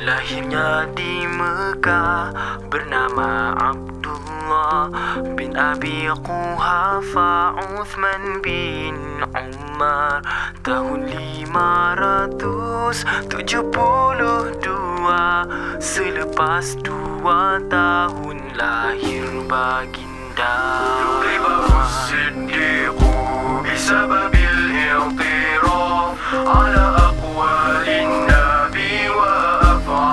Lahirnya di Mekah bernama Abdullah bin Abi Quhafa Uthman bin Umar tahun 572. Selepas 2 tahun lahir baginda. Riba Siddiqu bisababil i'tiraf ala aqwalin nabi wa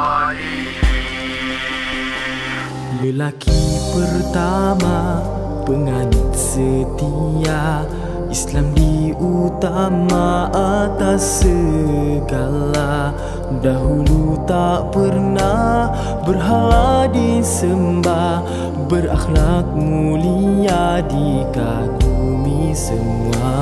lelaki pertama, penganut setia, Islam diutama atas segala. Dahulu tak pernah berhala disembah, berakhlak mulia dikagumi semua.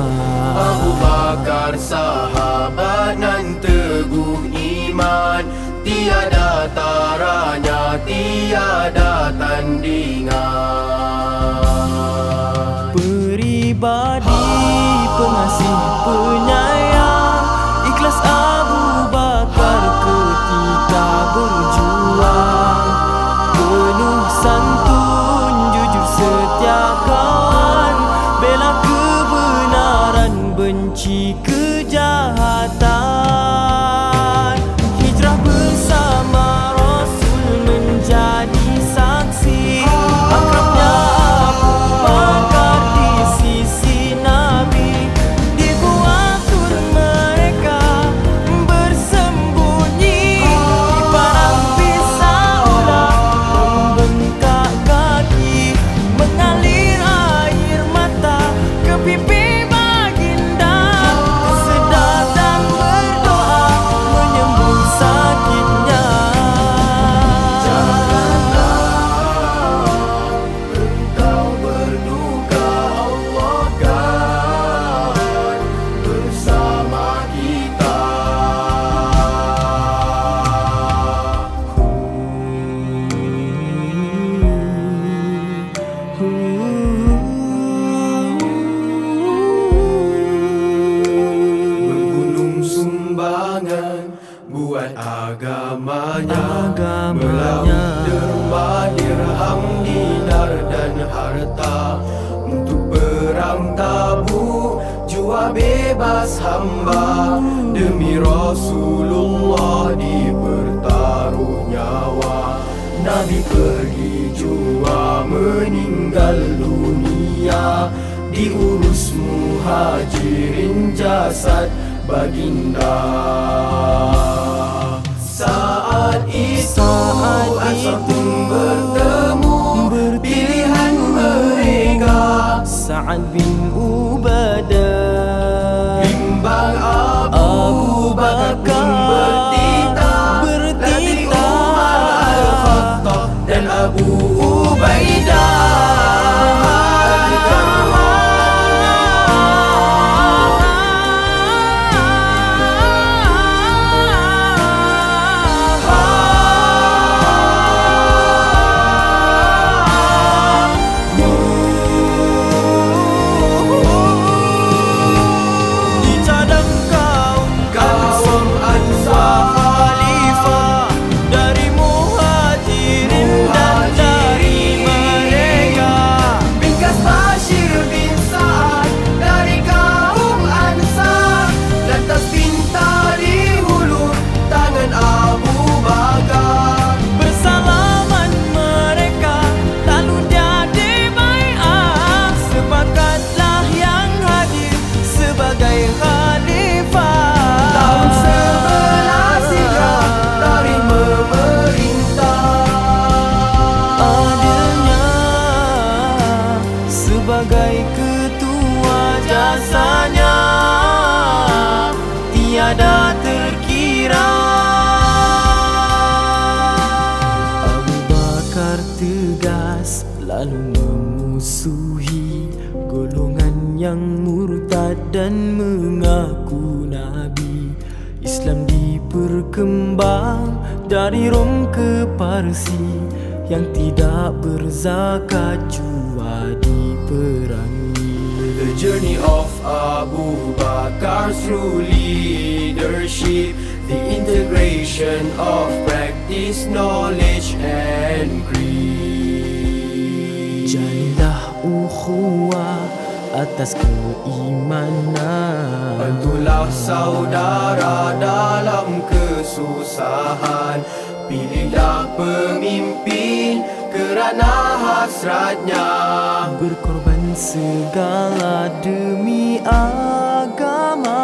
Abu Bakar sahabat nan teguh iman, tiada taranya, tiada tandingan. Peribadi pengasih penyayang, ikhlas Abu Bakar ketika berjuang. Penuh santun, jujur setia kawan, bela kebenaran, benci kejahatan. Hijrah bersama Rasul menjadi saksi akrabnya Abu Bakar di sisi Nabi. Di gua Tur mereka bersembunyi, di padang pisaulah membengkak kaki, mengalir air mata ke pipi baginda. Sedar dan berdoa menyembuh sakitnya. Janganlah engkau berduka, Allah kan bersama kita. Menggunung sumbangan buat agamanya, melaut derma, dirham, dinar dan harta. Untuk perang Tabuk jua bebas hamba, demi Rasulullah dipertaruh nyawa. Nabi pergi jua meninggal dunia, diurus muhajirin jasad baginda. Saat itu Ansar pun bertemu, pilihan mereka Sa'ad bin Ubadah bimbang Abu Bakar pun bertita, latih Umar Al-Khattab dan Abu Ubaidah. sebagai ketua jasanya tiada terkira. Abu Bakar tegas lalu memusuhi golongan yang murtad dan mengaku Nabi. Islam diperkembang dari Rom ke Parsi yang tidak berzakat jua diperangi. The journey of Abu Bakar through leadership, the integration of practice, knowledge and creed. Jalinlah ukhuwah atas keimanan, bantulah saudara dalam kesusahan, pilihlah pemimpin kerana hasratnya, berkorban segala demi agama.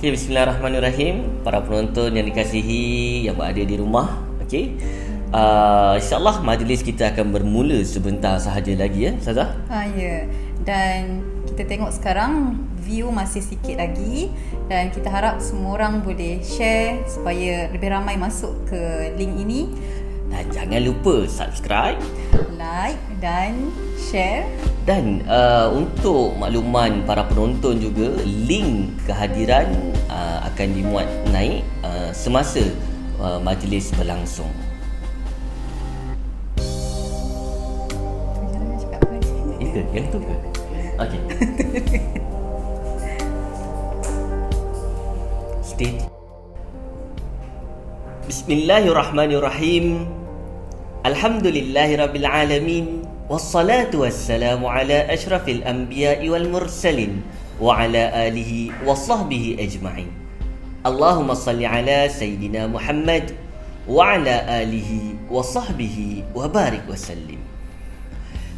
Okay, bismillahirrahmanirrahim. Para penonton yang dikasihi, yang berada di rumah, okay. InsyaAllah majlis kita akan bermula sebentar sahaja lagi, ya Ustazah? Ya. Dan kita tengok sekarang view masih sikit lagi, dan kita harap semua orang boleh share supaya lebih ramai masuk ke link ini. Dan jangan lupa subscribe, like dan share. Dan untuk makluman para penonton juga, link kehadiran akan dimuat naik semasa majlis berlangsung. Itu yang tu ke? Okey. Stage. Bismillahirrahmanirrahim. Alhamdulillahirabbil alamin. Wassalatu wassalamu ala asyrafil anbiya'i wal mursalin wa ala alihi wa sahbihi ajma'in. Allahumma salli ala Sayyidina Muhammad wa ala alihi wa sahbihi wa barik wa sallim.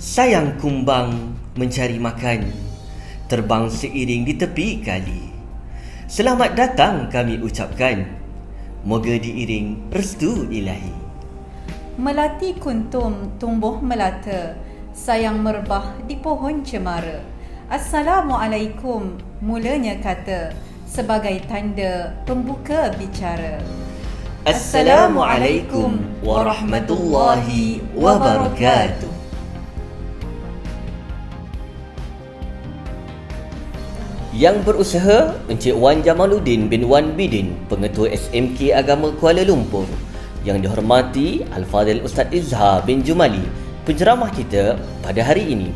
Sayang kumbang mencari makan, terbang seiring di tepi kali. Selamat datang kami ucapkan, moga diiring restu ilahi. Melati kuntum tumbuh melata, sayang merbah di pohon cemara. Assalamualaikum mulanya kata, sebagai tanda pembuka bicara. Assalamualaikum warahmatullahi wabarakatuh. Yang berusaha Encik Wan Jamaluddin bin Wan Bidin, Pengetua SMK Agama Kuala Lumpur. Yang dihormati Al-Fadhil Ustaz Izhar bin Jumali, penceramah kita pada hari ini.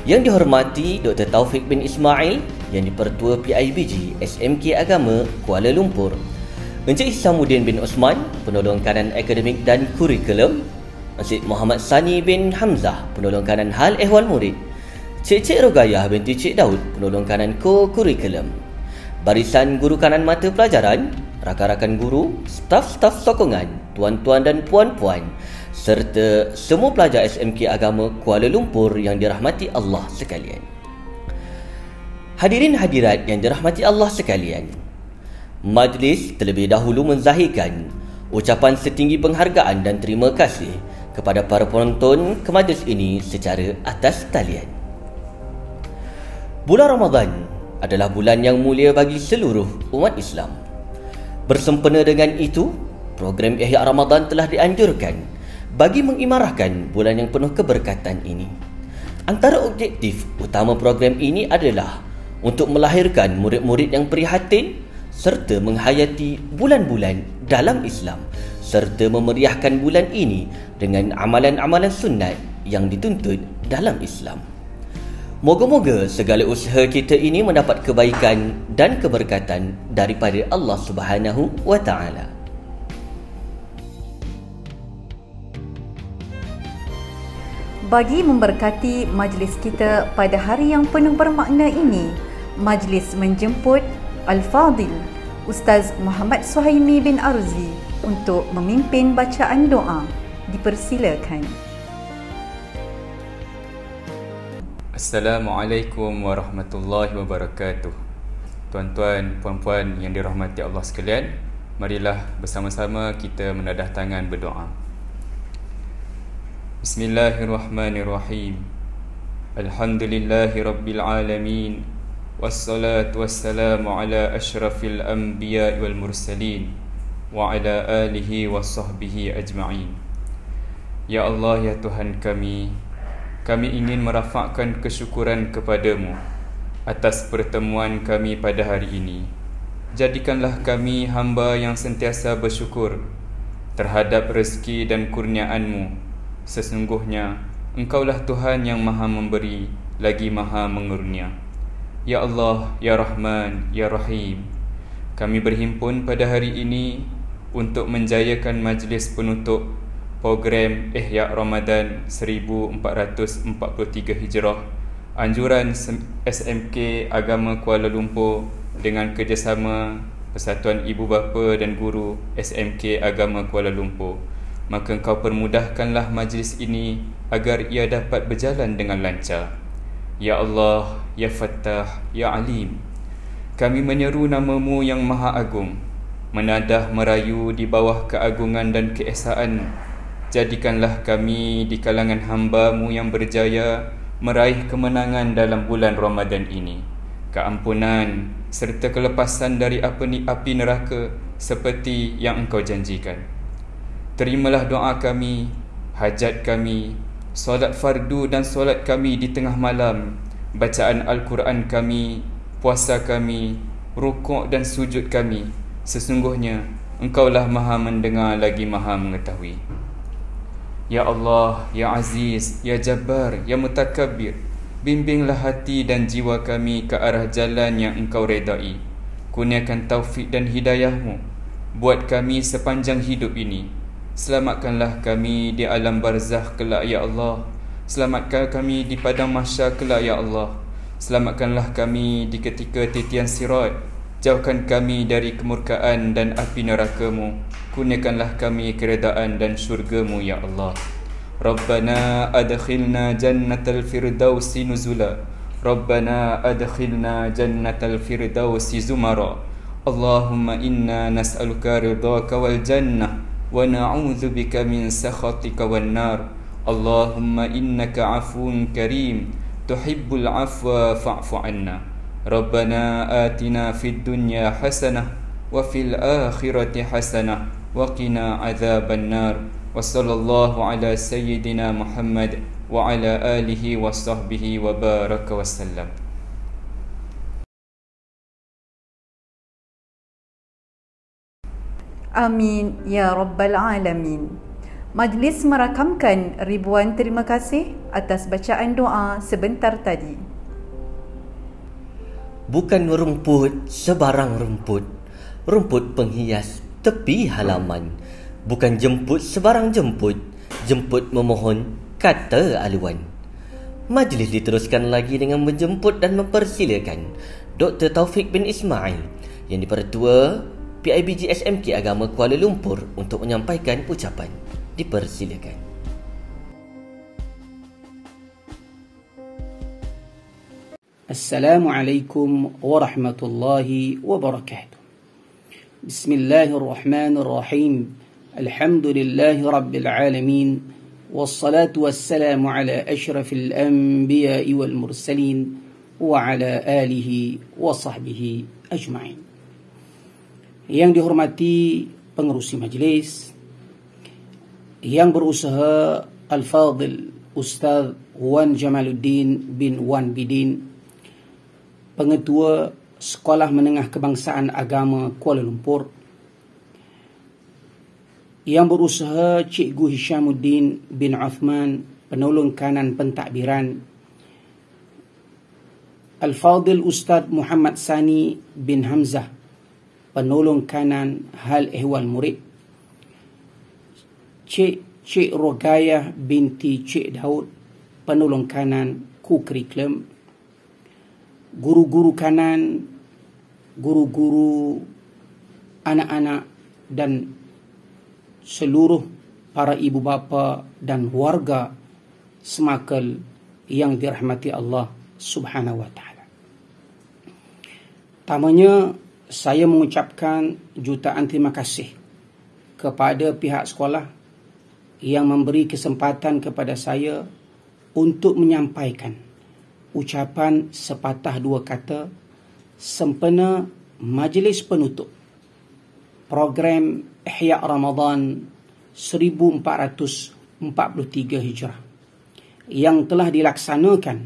Yang dihormati Dr. Taufik bin Ismail, yang dipertua PIBG SMK Agama Kuala Lumpur. Encik Hisamuddin bin Osman, penolong kanan akademik dan kurikulum. Encik Muhammad Sani bin Hamzah, penolong kanan hal ehwal murid. Cik Rogayah binti Cik Daud, penolong kanan kurikulum. Barisan guru kanan mata pelajaran, rakan-rakan guru, staf-staf sokongan, tuan-tuan dan puan-puan, serta semua pelajar SMK Agama Kuala Lumpur yang dirahmati Allah sekalian. Hadirin hadirat yang dirahmati Allah sekalian, majlis terlebih dahulu menzahirkan ucapan setinggi penghargaan dan terima kasih kepada para penonton ke majlis ini secara atas talian. Bulan Ramadan adalah bulan yang mulia bagi seluruh umat Islam. Bersempena dengan itu, program Ihya Ramadan telah dianjurkan bagi mengimarahkan bulan yang penuh keberkatan ini. Antara objektif utama program ini adalah untuk melahirkan murid-murid yang prihatin serta menghayati bulan-bulan dalam Islam, serta memeriahkan bulan ini dengan amalan-amalan sunat yang dituntut dalam Islam. Moga-moga segala usaha kita ini mendapat kebaikan dan keberkatan daripada Allah Subhanahu wa Ta'ala. Bagi memberkati majlis kita pada hari yang penuh bermakna ini, majlis menjemput Al-Fadil Ustaz Muhammad Suhaimi bin Arzi untuk memimpin bacaan doa. Dipersilakan. Assalamualaikum warahmatullahi wabarakatuh. Tuan-tuan, puan-puan yang dirahmati Allah sekalian, marilah bersama-sama kita menadah tangan berdoa. Bismillahirrahmanirrahim. Alhamdulillahi rabbil alamin. Wassalatu wassalamu ala ashrafil anbiya wal mursalin wa ala alihi wa sahbihi ajma'in. Ya Allah, ya Tuhan kami ingin merafakkan kesyukuran kepadamu atas pertemuan kami pada hari ini. Jadikanlah kami hamba yang sentiasa bersyukur terhadap rezeki dan kurniaan-Mu. Sesungguhnya Engkaulah Tuhan yang maha memberi lagi maha mengurunia. Ya Allah, ya Rahman, ya Rahim, kami berhimpun pada hari ini untuk menjayakan majlis penutup program Ihya Ramadan 1443 Hijrah, anjuran SMK Agama Kuala Lumpur dengan kerjasama Persatuan Ibu Bapa dan Guru SMK Agama Kuala Lumpur. Maka Engkau permudahkanlah majlis ini agar ia dapat berjalan dengan lancar. Ya Allah, ya Fattah, ya Alim, kami menyeru nama-Mu yang Maha Agung, menadah merayu di bawah keagungan dan keesaan. Jadikanlah kami di kalangan hamba-Mu yang berjaya meraih kemenangan dalam bulan Ramadan ini, keampunan serta kelepasan dari api neraka seperti yang Engkau janjikan. Terimalah doa kami, hajat kami, solat fardu dan solat kami di tengah malam, bacaan Al-Quran kami, puasa kami, rukuk dan sujud kami. Sesungguhnya Engkaulah maha mendengar lagi maha mengetahui. Ya Allah, ya Aziz, ya Jabbar, ya Mutakabbir, bimbinglah hati dan jiwa kami ke arah jalan yang Engkau redai. Kurniakan taufik dan hidayah-Mu buat kami sepanjang hidup ini. Selamatkanlah kami di alam barzakh kelak, ya Allah. Selamatkan kami di padang mahsyar kelak, ya Allah. Selamatkanlah kami di ketika titian sirat. Jauhkan kami dari kemurkaan dan api neraka-Mu. Kurniakanlah kami keredaan dan syurga-Mu, ya Allah. Rabbana adkhilna jannatal firdausi nuzula. Rabbana adkhilna jannatal firdausi zumara. Allahumma inna nas'aluka ridhaka wal jannah wa na'udzu bika min sakhatika wan nar. Allahumma innaka afuwun karim tuhibbul afwa fa'fu anna. Rabbana atina fid dunya hasanah wa fil akhirati hasanah wa qina adzaban nar. Wa sallallahu ala sayyidina Muhammad wa ala alihi wa sahbihi wa baraka wasallam. Amin ya Rabbal Alamin. Majlis merakamkan ribuan terima kasih atas bacaan doa sebentar tadi. Bukan rumput sebarang rumput, rumput penghias tepi halaman. Bukan jemput sebarang jemput, jemput memohon kata aluan. Majlis diteruskan lagi dengan menjemput dan mempersilakan Dr. Taufik bin Ismail yang dipertua PIBG SMK Agama Kuala Lumpur untuk menyampaikan ucapan. Dipersilakan. Assalamualaikum warahmatullahi wabarakatuh. Bismillahirrahmanirrahim. Alhamdulillahi rabbil alamin. Wassalatu wassalamu ala ashrafil anbiya'i wal mursalin wa ala alihi wa sahbihi ajma'in. Yang dihormati pengerusi majlis, yang berusaha Al-Fadil Ustaz Wan Jamaluddin bin Wan Bidin, Pengetua Sekolah Menengah Kebangsaan Agama Kuala Lumpur, yang berusaha Cikgu Hishamuddin bin Uthman, Penolong Kanan Pentadbiran, Al-Fadil Ustaz Muhammad Sani bin Hamzah, Penolong Kanan Hal Ehwal Murid, Cik Rogayah binti Cik Daud, penolong kanan kurikulum, guru-guru kanan, guru-guru anak-anak dan seluruh para ibu bapa dan warga Semakal yang dirahmati Allah Subhanahu wa taala. Pertamanya, saya mengucapkan jutaan terima kasih kepada pihak sekolah yang memberi kesempatan kepada saya untuk menyampaikan ucapan sepatah dua kata sempena majlis penutup program Ihya Ramadan 1443 Hijrah yang telah dilaksanakan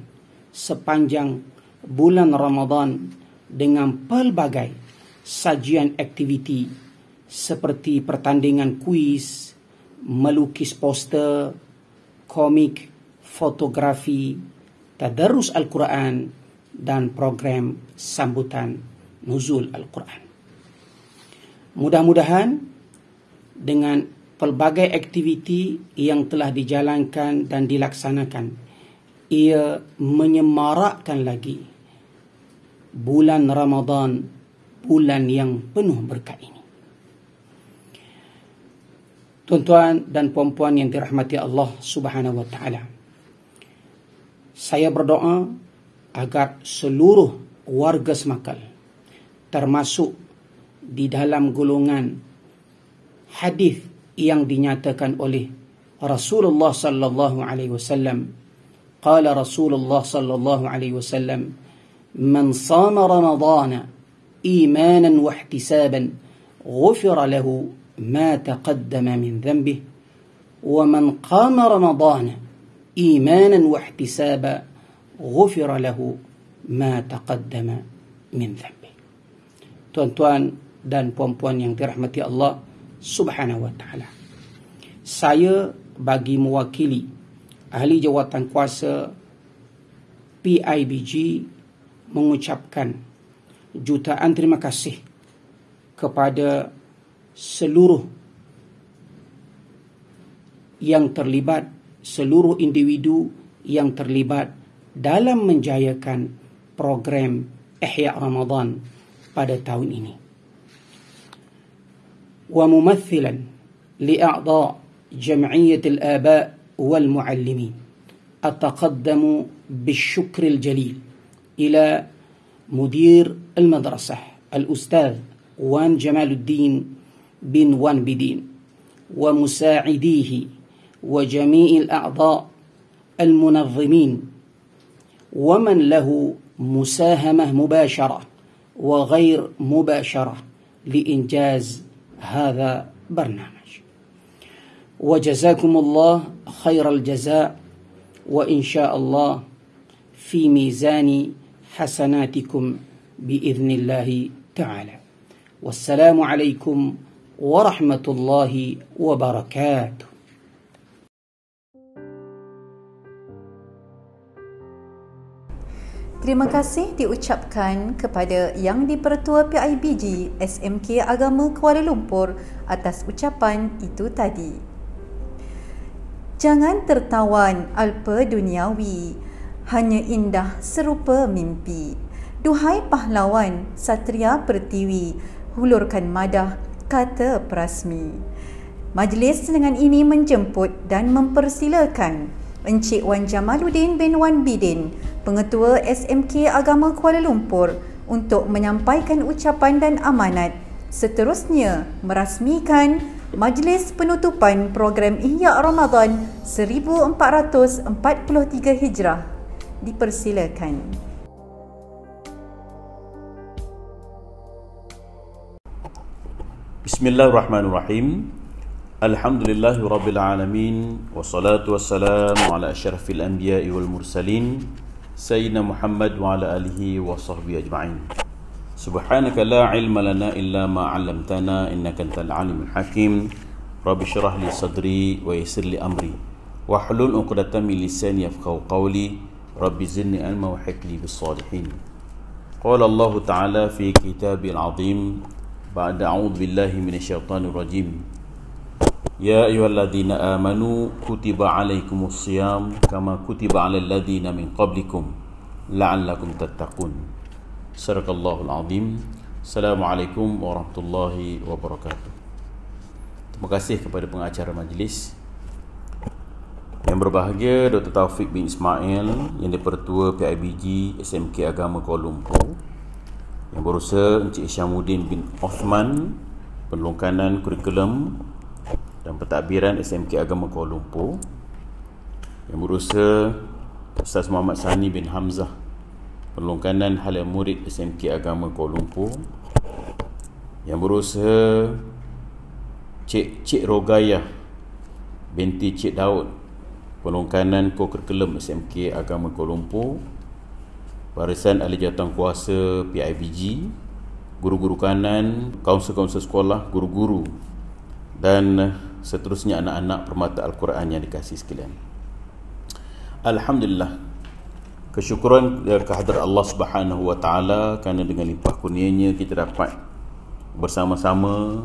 sepanjang bulan Ramadan dengan pelbagai sajian aktiviti seperti pertandingan kuis, melukis poster, komik, fotografi, tadarus Al-Quran dan program sambutan nuzul Al-Quran. Mudah-mudahan dengan pelbagai aktiviti yang telah dijalankan dan dilaksanakan, ia menyemarakkan lagi bulan Ramadan, bulan yang penuh berkat ini. Tuan-tuan dan puan-puan yang dirahmati Allah Subhanahu wa taala, saya berdoa agar seluruh warga Semakal, termasuk di dalam golongan hadis yang dinyatakan oleh Rasulullah sallallahu alaihi wasallam, qala Rasulullah sallallahu alaihi wasallam, man shama ramadana imanan wa ihtisaban ghufira lahu ma taqaddama min dhanbihi wa man qama ramadana imanan wa ihtisaban ghufira lahu ma taqaddama min dhanbihi. Tuan-tuan dan puan-puan yang dirahmati Allah Subhanahu wa ta'ala, saya bagi mewakili ahli jawatan kuasa PIBG mengucapkan jutaan terima kasih kepada seluruh yang terlibat, seluruh individu yang terlibat dalam menjayakan program Ihya Ramadan pada tahun ini. وممثلا لأعضاء جمعية الآباء والمعلمين أتقدم بالشكر الجليل إلى مدير المدرسة الأستاذ وان جمال الدين بن وان بدين ومساعديه وجميع الأعضاء المنظمين ومن له مساهمة مباشرة وغير مباشرة لإنجاز هذا برنامج. وجزاكم الله خير الجزاء وإن شاء الله في ميزان حسناتكم بإذن الله تعالى. والسلام عليكم ورحمة الله وبركاته. Terima kasih diucapkan kepada Yang di-Pertua PIBG SMK Agama Kuala Lumpur atas ucapan itu tadi. Jangan tertawan alpa duniawi, hanya indah serupa mimpi. Duhai pahlawan Satria Pertiwi, hulurkan madah kata Prasmi. Majlis dengan ini menjemput dan mempersilakan Encik Wan Jamaluddin bin Wan Bidin, Pengetua SMK Agama Kuala Lumpur, untuk menyampaikan ucapan dan amanat, seterusnya merasmikan majlis penutupan program Ihya Ramadan 1443 Hijrah. Dipersilakan. Bismillahirrahmanirrahim. Alhamdulillahi Rabbil Alamin. Wassalatu wassalamu ala asyrafil anbiya'i wal mursalin Sayyidina Muhammad wa ala alihi wa sahbihi ajma'in. Subhanaka la ilma lana illa ma 'allamtana innaka antal alimul hakim. Rabbi shrah li sadri wa yassir li amri wahlul 'uqdatam min lisani yafqahu qawli. Rabbi zidni ilma wa hikli bis salihin. Qala Allah Ta'ala fi kitabil 'azim ba'da a'udzu billahi minasyaitonir rajim. Ya ayyuhalladzina amanu kutiba alaikumusiyam kama kutiba alal ladzina min qablikum la'allakum tattaqun. Sadaqallahul azim. Assalamualaikum warahmatullahi wabarakatuh. Terima kasih kepada pengacara majlis yang berbahagia, Dr. Taufik bin Ismail, yang dipertua PIBG SMK Agama Kuala Lumpur, yang berusaha Encik Isyamuddin bin Osman, penelungkanan kurikulum dan pentadbiran SMK Agama Kuala Lumpur, yang berusaha Ustaz Muhammad Sani bin Hamzah, penelungkanan Halian Murid SMK Agama Kuala Lumpur, yang berusaha Cik Rogayah binti Cik Daud, penelungkanan kurikulum SMK Agama Kuala Lumpur, barisan ahli jawatankuasa PIBG, guru-guru kanan, kaunselor-kaunselor sekolah, guru-guru dan seterusnya anak-anak permata Al-Quran yang dikasihi sekalian. Alhamdulillah, kesyukuran kehadrat Allah Subhanahu wa taala kerana dengan limpah kurnianya kita dapat bersama-sama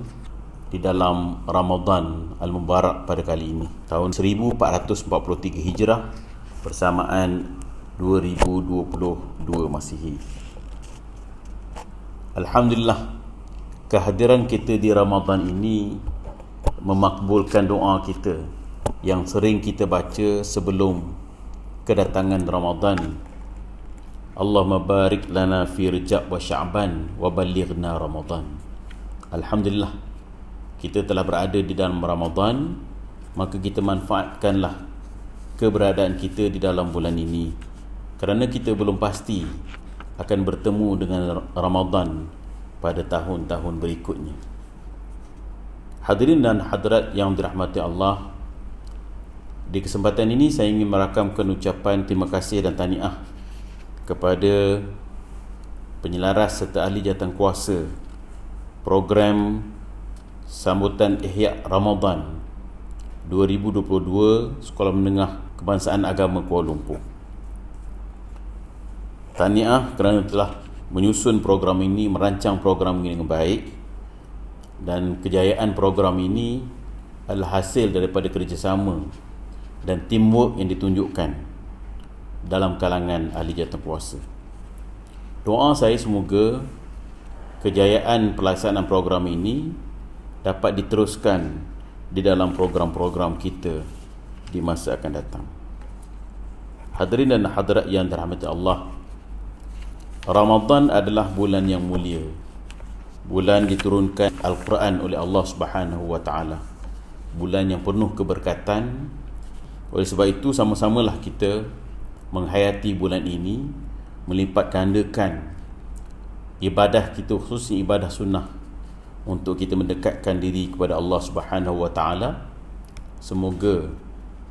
di dalam Ramadan Al-Mubarak pada kali ini, tahun 1443 Hijrah bersamaan 2022 Masihi. Alhamdulillah, kehadiran kita di Ramadan ini memakbulkan doa kita yang sering kita baca sebelum kedatangan Ramadan. Allahumma barik lana fi Rajab wa Sya'ban wa ballighna Ramadan. Alhamdulillah, kita telah berada di dalam Ramadan, maka kita manfaatkanlah keberadaan kita di dalam bulan ini, kerana kita belum pasti akan bertemu dengan Ramadan pada tahun-tahun berikutnya. Hadirin dan hadirat yang dirahmati Allah, di kesempatan ini saya ingin merakamkan ucapan terima kasih dan tahniah kepada penyelaras serta ahli jawatankuasa program sambutan Ihya Ramadan 2022 Sekolah Menengah Kebangsaan Agama Kuala Lumpur. Tahniah kerana telah menyusun program ini, merancang program ini dengan baik, dan kejayaan program ini adalah hasil daripada kerjasama dan teamwork yang ditunjukkan dalam kalangan ahli jawatankuasa. Doa saya semoga kejayaan pelaksanaan program ini dapat diteruskan di dalam program-program kita di masa akan datang. Hadirin dan hadirat yang dirahmati Allah, Ramadan adalah bulan yang mulia, bulan diturunkan Al-Quran oleh Allah Subhanahu wa taala, bulan yang penuh keberkatan. Oleh sebab itu, sama-samalah kita menghayati bulan ini, melipat gandakan ibadah kita, khususnya ibadah sunnah, untuk kita mendekatkan diri kepada Allah Subhanahu wa taala. Semoga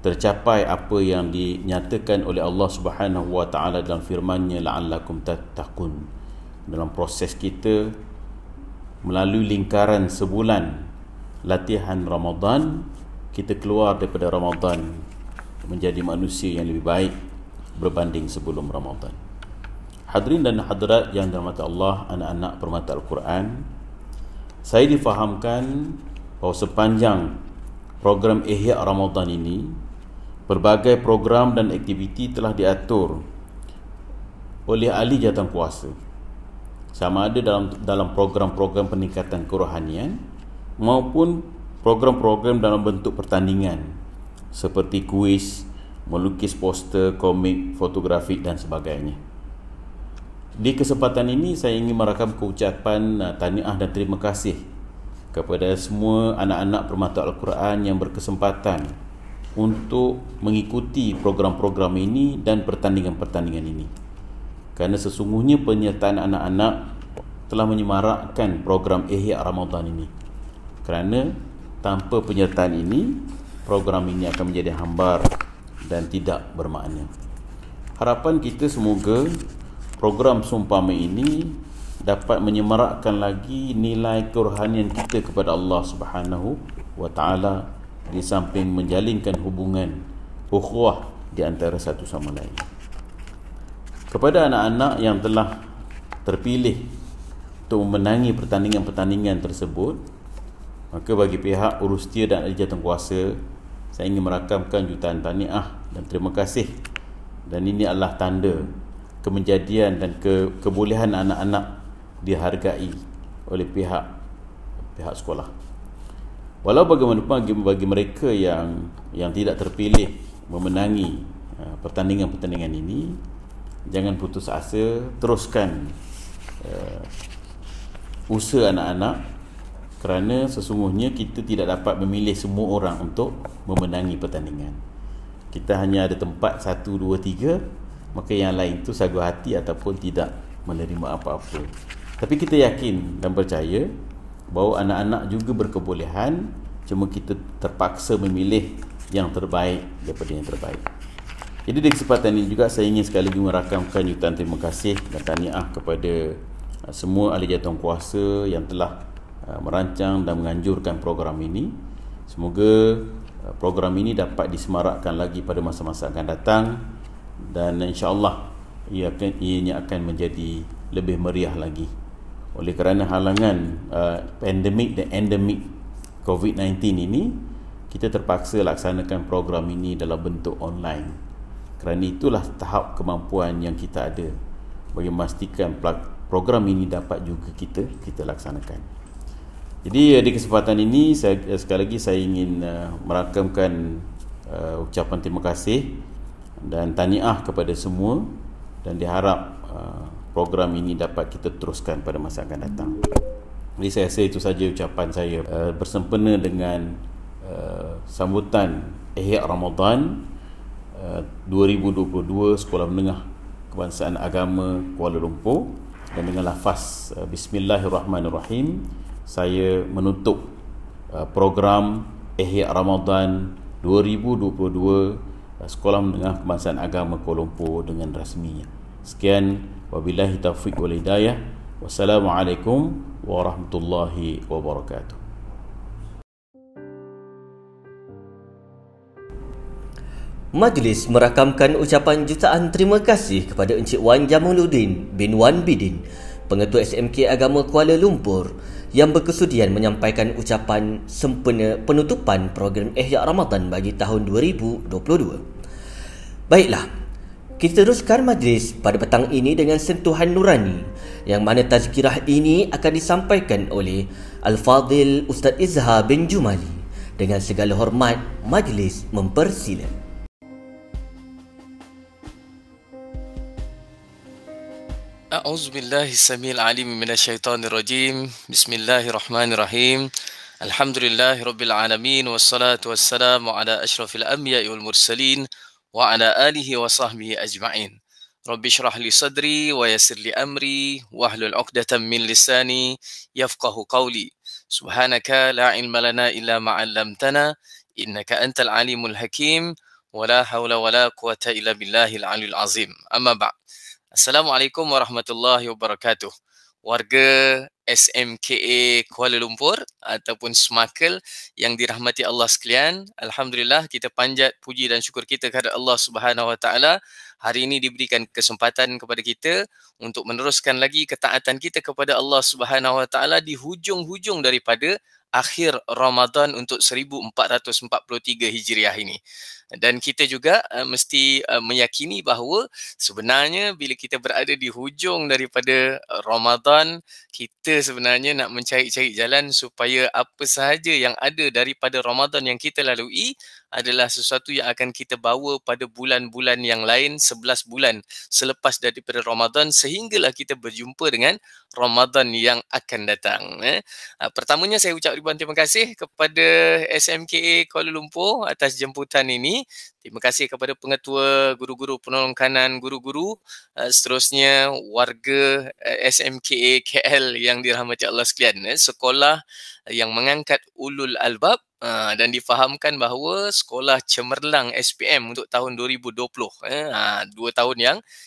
tercapai apa yang dinyatakan oleh Allah Subhanahu wa taala dalam firman-Nya, la'allakum tattaqun. Dalam proses kita melalui lingkaran sebulan latihan Ramadan, kita keluar daripada Ramadan menjadi manusia yang lebih baik berbanding sebelum Ramadan. Hadirin dan hadirat yang dirahmati Allah, anak-anak permata Al-Quran, saya difahamkan bahawa sepanjang program Ihya Ramadan ini, berbagai program dan aktiviti telah diatur oleh ahli jawatankuasa, sama ada dalam program-program peningkatan kerohanian maupun program-program dalam bentuk pertandingan seperti kuis, melukis poster, komik, fotografi dan sebagainya. Di kesempatan ini saya ingin merakam ucapan tahniah dan terima kasih kepada semua anak-anak permata Al-Quran yang berkesempatan untuk mengikuti program-program ini dan pertandingan-pertandingan ini, kerana sesungguhnya penyertaan anak-anak telah menyemarakkan program Ihya Ramadan ini. Kerana tanpa penyertaan ini, program ini akan menjadi hambar dan tidak bermakna. Harapan kita semoga program seumpama ini dapat menyemarakkan lagi nilai kerohanian kita kepada Allah Subhanahu wa taala, di samping menjalinkan hubungan ukhuwah di antara satu sama lain. Kepada anak-anak yang telah terpilih untuk memenangi pertandingan-pertandingan tersebut, Maka bagi pihak Urustia dan Ahli Jawatankuasa, saya ingin merakamkan jutaan tahniah dan terima kasih. Dan ini adalah tanda kemenjadian dan kebolehan anak-anak dihargai oleh pihak sekolah. Walau bagaimanapun bagi mereka yang tidak terpilih memenangi pertandingan-pertandingan ini, jangan putus asa, teruskan usaha anak-anak, kerana sesungguhnya kita tidak dapat memilih semua orang untuk memenangi pertandingan. Kita hanya ada tempat 1, 2, 3, maka yang lain itu sagu hati ataupun tidak menerima apa-apa. Tapi kita yakin dan percaya bahawa anak-anak juga berkebolehan, cuma kita terpaksa memilih yang terbaik daripada yang terbaik. Jadi di kesempatan ini juga saya ingin sekali lagi merakamkan jutaan terima kasih dan tahniah kepada semua ahli jawatankuasa yang telah merancang dan menganjurkan program ini. Semoga program ini dapat disemarakkan lagi pada masa-masa akan datang, dan insya-Allah ianya akan menjadi lebih meriah lagi. Oleh kerana halangan pandemik dan endemik COVID-19 ini, kita terpaksa laksanakan program ini dalam bentuk online. Kerana itulah tahap kemampuan yang kita ada bagi memastikan program ini dapat juga kita laksanakan. Jadi di kesempatan ini sekali lagi saya ingin merakamkan ucapan terima kasih dan tahniah kepada semua, dan diharap program ini dapat kita teruskan pada masa akan datang. Jadi saya rasa itu saja ucapan saya bersempena dengan sambutan Ihya Ramadan 2022 Sekolah Menengah Kebangsaan Agama Kuala Lumpur, dan dengan lafaz Bismillahirrahmanirrahim saya menutup program Ihya Ramadan 2022 Sekolah Menengah Kebangsaan Agama Kuala Lumpur dengan rasminya. Sekian, wabillahi taufiq wal hidayah. Wassalamualaikum warahmatullahi wabarakatuh. Majlis merakamkan ucapan jutaan terima kasih kepada Encik Wan Jamaluddin bin Wan Bidin, Pengetua SMK Agama Kuala Lumpur, yang berkesudian menyampaikan ucapan sempena penutupan program Ihya Ramadan bagi tahun 2022. Baiklah, kita teruskan majlis pada petang ini dengan sentuhan nurani, yang mana tazkirah ini akan disampaikan oleh Al-Fadhil Ustaz Izhar bin Jumali. Dengan segala hormat, majlis mempersila. أعوذ بالله السميع العليم من الشيطان الرجيم بسم الله الرحمن الرحيم الحمد لله رب العالمين والصلاة والسلام على أشرف الأنبياء والمرسلين وعلى آله وصحبه أجمعين رب اشرح لي صدري ويسر لي أمري واحلل عقدة من لساني يفقه قولي سبحانك لا علم لنا إلا ما علمتنا إنك أنت العليم الحكيم ولا حول ولا قوة إلا بالله العلي العظيم أما بعد. Assalamualaikum warahmatullahi wabarakatuh. Warga SMKA Kuala Lumpur ataupun Semakel yang dirahmati Allah sekalian, alhamdulillah kita panjat puji dan syukur kita kepada Allah Subhanahu Wa Taala. Hari ini diberikan kesempatan kepada kita untuk meneruskan lagi ketaatan kita kepada Allah Subhanahu Wa Taala di hujung-hujung daripada akhir Ramadan untuk 1443 Hijriah ini. Dan kita juga mesti meyakini bahawa sebenarnya bila kita berada di hujung daripada Ramadan, kita sebenarnya nak mencari-cari jalan supaya apa sahaja yang ada daripada Ramadan yang kita lalui adalah sesuatu yang akan kita bawa pada bulan-bulan yang lain, 11 bulan selepas daripada Ramadan, sehinggalah kita berjumpa dengan Ramadan yang akan datang. Pertamanya saya ucap ribuan terima kasih kepada SMKA Kuala Lumpur atas jemputan ini. Terima kasih kepada pengetua, guru-guru penolong kanan, guru-guru, seterusnya warga SMKA KL yang dirahmati Allah sekalian. Sekolah yang mengangkat ulul albab dan difahamkan bahawa sekolah cemerlang SPM untuk tahun 2020, 2 tahun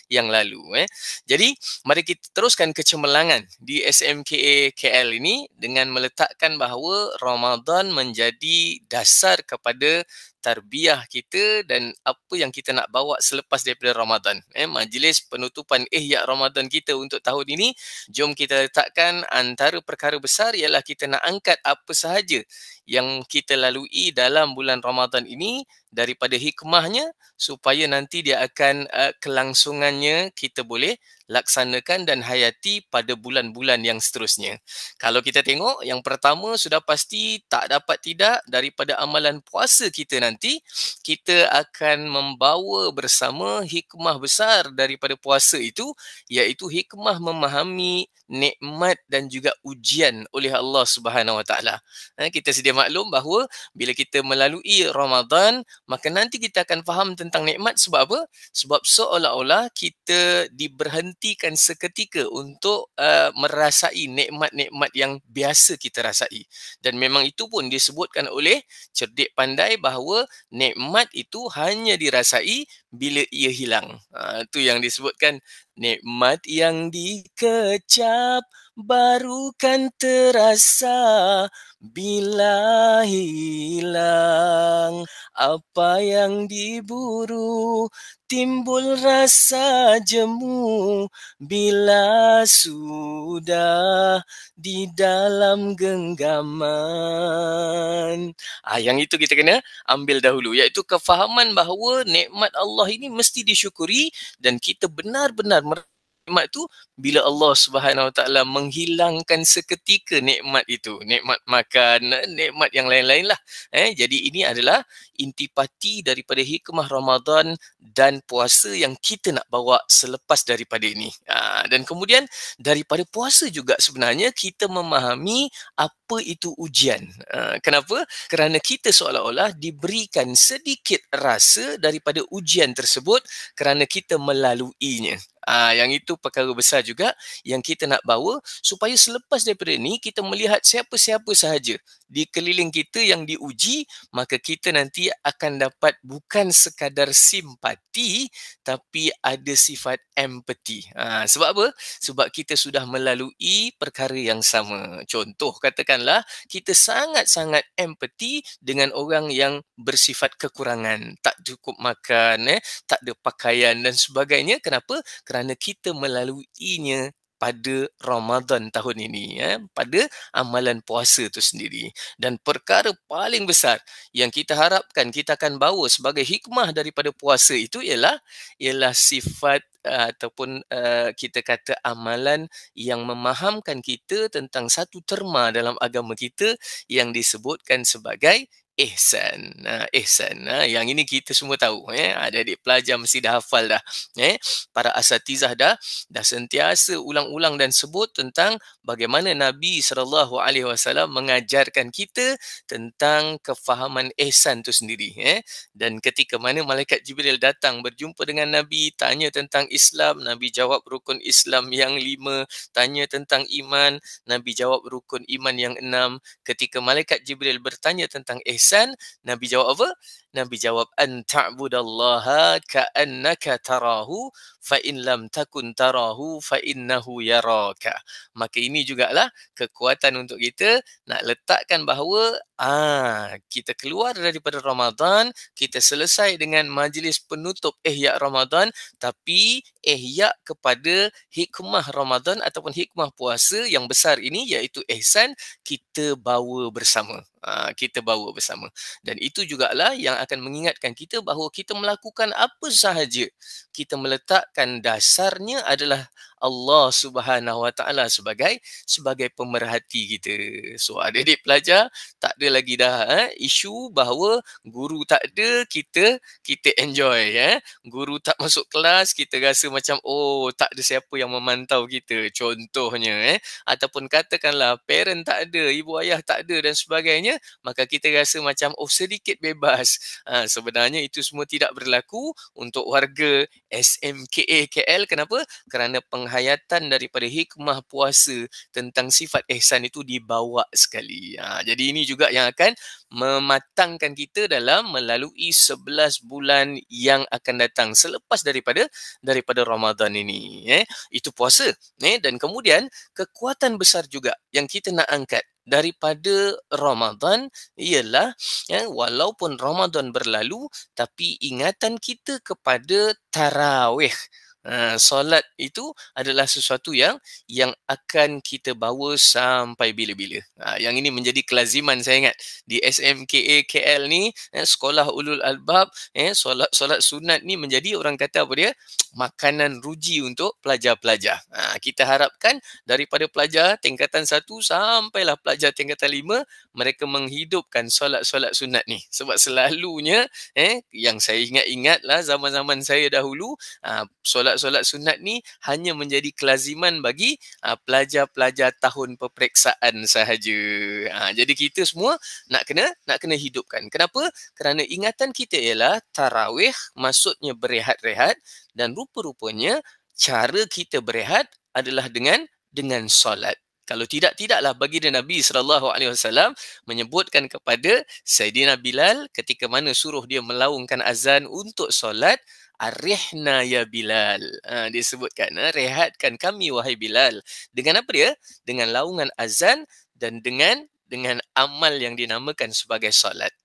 yang lalu. Jadi mari kita teruskan kecemerlangan di SMKA KL ini dengan meletakkan bahawa Ramadan menjadi dasar kepada tarbiyah kita dan apa yang kita nak bawa selepas daripada Ramadan. Majlis penutupan Ihya Ramadan kita untuk tahun ini, jom kita letakkan antara perkara besar ialah kita nak angkat apa sahaja yang kita lalui dalam bulan Ramadan ini daripada hikmahnya, supaya nanti dia akan kelangsungannya kita boleh laksanakan dan hayati pada bulan-bulan yang seterusnya. Kalau kita tengok, yang pertama sudah pasti tak dapat tidak daripada amalan puasa kita nanti, kita akan membawa bersama hikmah besar daripada puasa itu, iaitu hikmah memahami nikmat dan juga ujian oleh Allah Subhanahu Wa Taala. Kita sedia maklum bahawa bila kita melalui Ramadan, maka nanti kita akan faham tentang nikmat. Sebab apa? Sebab seolah-olah kita diberhentikan seketika untuk merasai nikmat-nikmat yang biasa kita rasai. Dan memang itu pun disebutkan oleh cerdik pandai bahawa nikmat itu hanya dirasai bila ia hilang. Itu yang disebutkan, nikmat yang dikecap baru kan terasa bila hilang. Apa yang diburu timbul rasa jemu bila sudah di dalam genggaman. Yang itu kita kena ambil dahulu, iaitu kefahaman bahawa nikmat Allah ini mesti disyukuri, dan kita benar-benar nikmat itu bila Allah Subhanahu Wa Taala menghilangkan seketika nikmat itu, nikmat makan, nikmat yang lain-lain lah. Jadi ini adalah intipati daripada hikmah Ramadan dan puasa yang kita nak bawa selepas daripada ini. Dan kemudian daripada puasa juga sebenarnya kita memahami apa itu ujian. Kenapa? Kerana kita seolah-olah diberikan sedikit rasa daripada ujian tersebut kerana kita melaluinya. Yang itu perkara besar juga yang kita nak bawa, supaya selepas daripada ini kita melihat siapa-siapa sahaja di keliling kita yang diuji, maka kita nanti akan dapat bukan sekadar simpati, tapi ada sifat empati. Sebab apa? Sebab kita sudah melalui perkara yang sama. Contoh, katakanlah kita sangat-sangat empati dengan orang yang bersifat kekurangan, tak cukup makan, tak ada pakaian dan sebagainya. Kenapa? Kerana kita melaluinya pada Ramadan tahun ini, pada amalan puasa itu sendiri. Dan perkara paling besar yang kita harapkan kita akan bawa sebagai hikmah daripada puasa itu ialah sifat ataupun kita kata amalan yang memahamkan kita tentang satu terma dalam agama kita yang disebutkan sebagai ihsan. Ihsan. Yang ini kita semua tahu. Adik-adik pelajar mesti dah hafal dah. Para asatizah dah sentiasa ulang-ulang dan sebut tentang bagaimana Nabi SAW mengajarkan kita tentang kefahaman ihsan itu sendiri. Dan ketika mana malaikat Jibril datang berjumpa dengan Nabi, tanya tentang Islam, Nabi jawab rukun Islam yang 5, tanya tentang iman, Nabi jawab rukun iman yang 6. Ketika malaikat Jibril bertanya tentang ihsan, Nabi jawab apa? Nabi jawab, an ta'budallaha ka'annaka tarahu fa in lam takun tarahu fa innahu yaraka. Maka ini jugalah kekuatan untuk kita nak letakkan bahawa kita keluar daripada Ramadan, kita selesai dengan majlis penutup Ihya Ramadan, tapi ihya kepada hikmah Ramadan ataupun hikmah puasa yang besar ini, iaitu ihsan, kita bawa bersama. Kita bawa bersama. Dan itu jugalah yang akan mengingatkan kita bahawa kita melakukan apa sahaja, kita meletakkan dasarnya adalah Allah Subhanahu Wa Taala sebagai pemerhati kita. So adik-adik pelajar, tak ada lagi dah isu bahawa guru tak ada, kita enjoy. Guru tak masuk kelas, kita rasa macam tak ada siapa yang memantau kita, contohnya. Ataupun katakanlah parent tak ada, ibu ayah tak ada dan sebagainya, maka kita rasa macam sedikit bebas. Sebenarnya itu semua tidak berlaku untuk warga SMKA KL. Kenapa? Kerana penghayatan daripada hikmah puasa tentang sifat ihsan itu dibawa sekali. Jadi ini juga yang akan mematangkan kita dalam melalui 11 bulan yang akan datang selepas daripada Ramadan ini. Itu puasa. Dan kemudian kekuatan besar juga yang kita nak angkat daripada Ramadan ialah walaupun Ramadan berlalu tapi ingatan kita kepada tarawih. Solat itu adalah sesuatu yang akan kita bawa sampai bila-bila. Yang ini menjadi kelaziman saya ingat di SMKA KL ni, sekolah ulul albab, solat sunat ni menjadi orang kata apa dia, makanan ruji untuk pelajar-pelajar. Kita harapkan daripada pelajar tingkatan 1 sampailah pelajar tingkatan 5 mereka menghidupkan solat-solat sunat ni. Sebab selalunya yang saya ingat-ingatlah zaman-zaman saya dahulu, solat sunat ni hanya menjadi kelaziman bagi pelajar-pelajar tahun peperiksaan sahaja. Jadi kita semua nak kena hidupkan. Kenapa? Kerana ingatan kita ialah tarawih, maksudnya berehat-rehat, dan rupa-rupanya cara kita berehat adalah dengan solat. Kalau tidaklah baginda Nabi SAW menyebutkan kepada Saidina Bilal ketika mana suruh dia melaungkan azan untuk solat, Arihna ya Bilal. Dia sebutkan, rehatkan kami wahai Bilal. Dengan apa dia? Dengan laungan azan dan dengan amal yang dinamakan sebagai solat.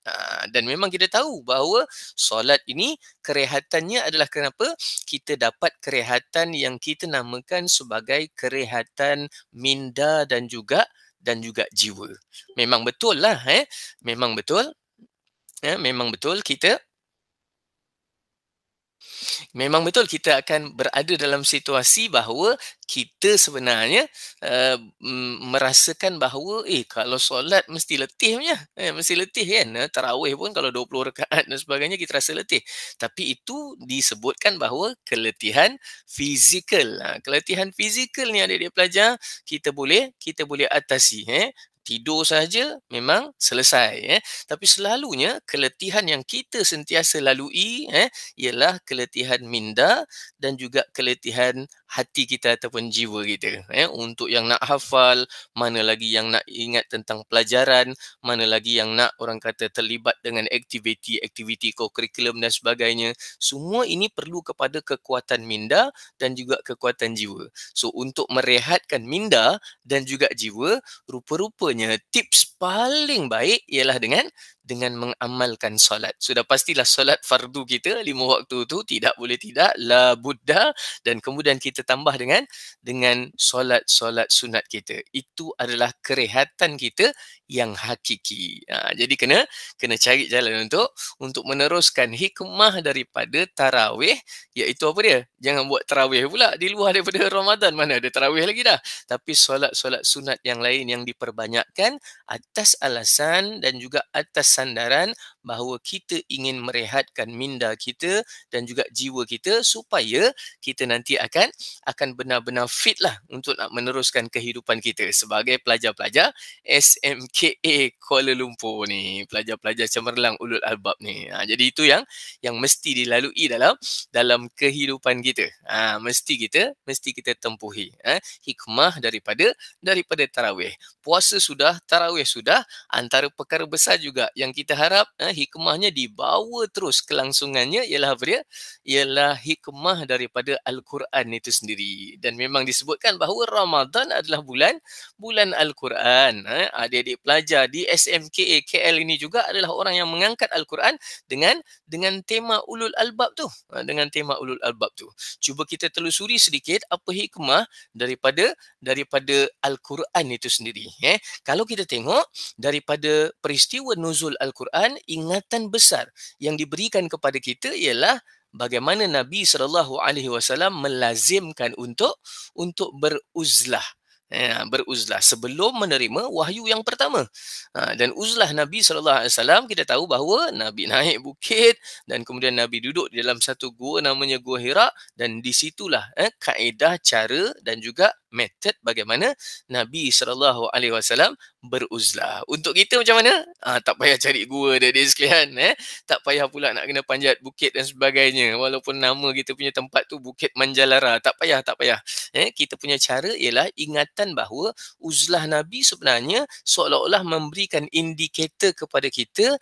Dan memang kita tahu bahawa solat ini kerehatannya adalah kenapa? Kita dapat kerehatan yang kita namakan sebagai kerehatan minda dan juga jiwa. Memang betul lah. Memang betul. Memang betul kita akan berada dalam situasi bahawa kita sebenarnya merasakan bahawa kalau solat mesti letih punya. Mesti letih kan. Tarawih pun kalau 20 rakaat dan sebagainya kita rasa letih. Tapi itu disebutkan bahawa keletihan fizikal. Keletihan fizikal ni adik-adik pelajar kita boleh atasi. Tidur saja memang selesai. Tapi selalunya keletihan yang kita sentiasa lalui ialah keletihan minda dan juga keletihan hati kita ataupun jiwa kita. Untuk yang nak hafal, mana lagi yang nak ingat tentang pelajaran, mana lagi yang nak orang kata terlibat dengan aktiviti co-curriculum dan sebagainya. Semua ini perlu kepada kekuatan minda dan juga kekuatan jiwa. So untuk merehatkan minda dan juga jiwa, rupa-rupanya tips paling baik ialah dengan mengamalkan solat. Sudah pastilah solat fardu kita 5 waktu tu tidak boleh tidak, la budda, dan kemudian kita tambah dengan solat sunat kita. Itu adalah kerehatan kita yang hakiki. Jadi kena cari jalan untuk meneruskan hikmah daripada tarawih, iaitu apa dia? Jangan buat tarawih pula di luar daripada Ramadan, mana ada tarawih lagi dah. Tapi solat sunat yang lain yang diperbanyakkan atas alasan dan juga atas sandaran bahawa kita ingin merehatkan minda kita dan juga jiwa kita supaya kita nanti akan benar-benar fit lah untuk nak meneruskan kehidupan kita sebagai pelajar-pelajar SMKA Kuala Lumpur ni, pelajar-pelajar cemerlang ulul albab ni. Jadi itu yang mesti dilalui dalam kehidupan kita. Mesti kita tempuhi hikmah daripada tarawih. Puasa sudah, tarawih sudah, antara perkara besar juga yang kita harap hikmahnya dibawa terus kelangsungannya ialah apa dia? Ialah hikmah daripada Al-Quran itu sendiri. Dan memang disebutkan bahawa Ramadan adalah bulan Al-Quran. Adik-adik pelajar di SMKA KL ini juga adalah orang yang mengangkat Al-Quran dengan tema ulul albab tu. Dengan tema ulul albab tu. Cuba kita telusuri sedikit apa hikmah daripada Al-Quran itu sendiri. Kalau kita tengok daripada peristiwa nuzul Al-Quran, ingatan besar yang diberikan kepada kita ialah bagaimana Nabi SAW melazimkan untuk beruzlah. Beruzlah sebelum menerima wahyu yang pertama. Dan uzlah Nabi SAW, kita tahu bahawa Nabi naik bukit dan kemudian Nabi duduk di dalam satu gua namanya Gua Hira, dan di situlah kaedah, cara dan juga metod bagaimana Nabi SAW beruzlah. Untuk kita macam mana? Tak payah cari gua adik-adik sekalian. Tak payah pula nak kena panjat bukit dan sebagainya. Walaupun nama kita punya tempat tu Bukit Manjalara. Tak payah, tak payah. Kita punya cara ialah ingatan bahawa uzlah Nabi sebenarnya seolah-olah memberikan indikator kepada kita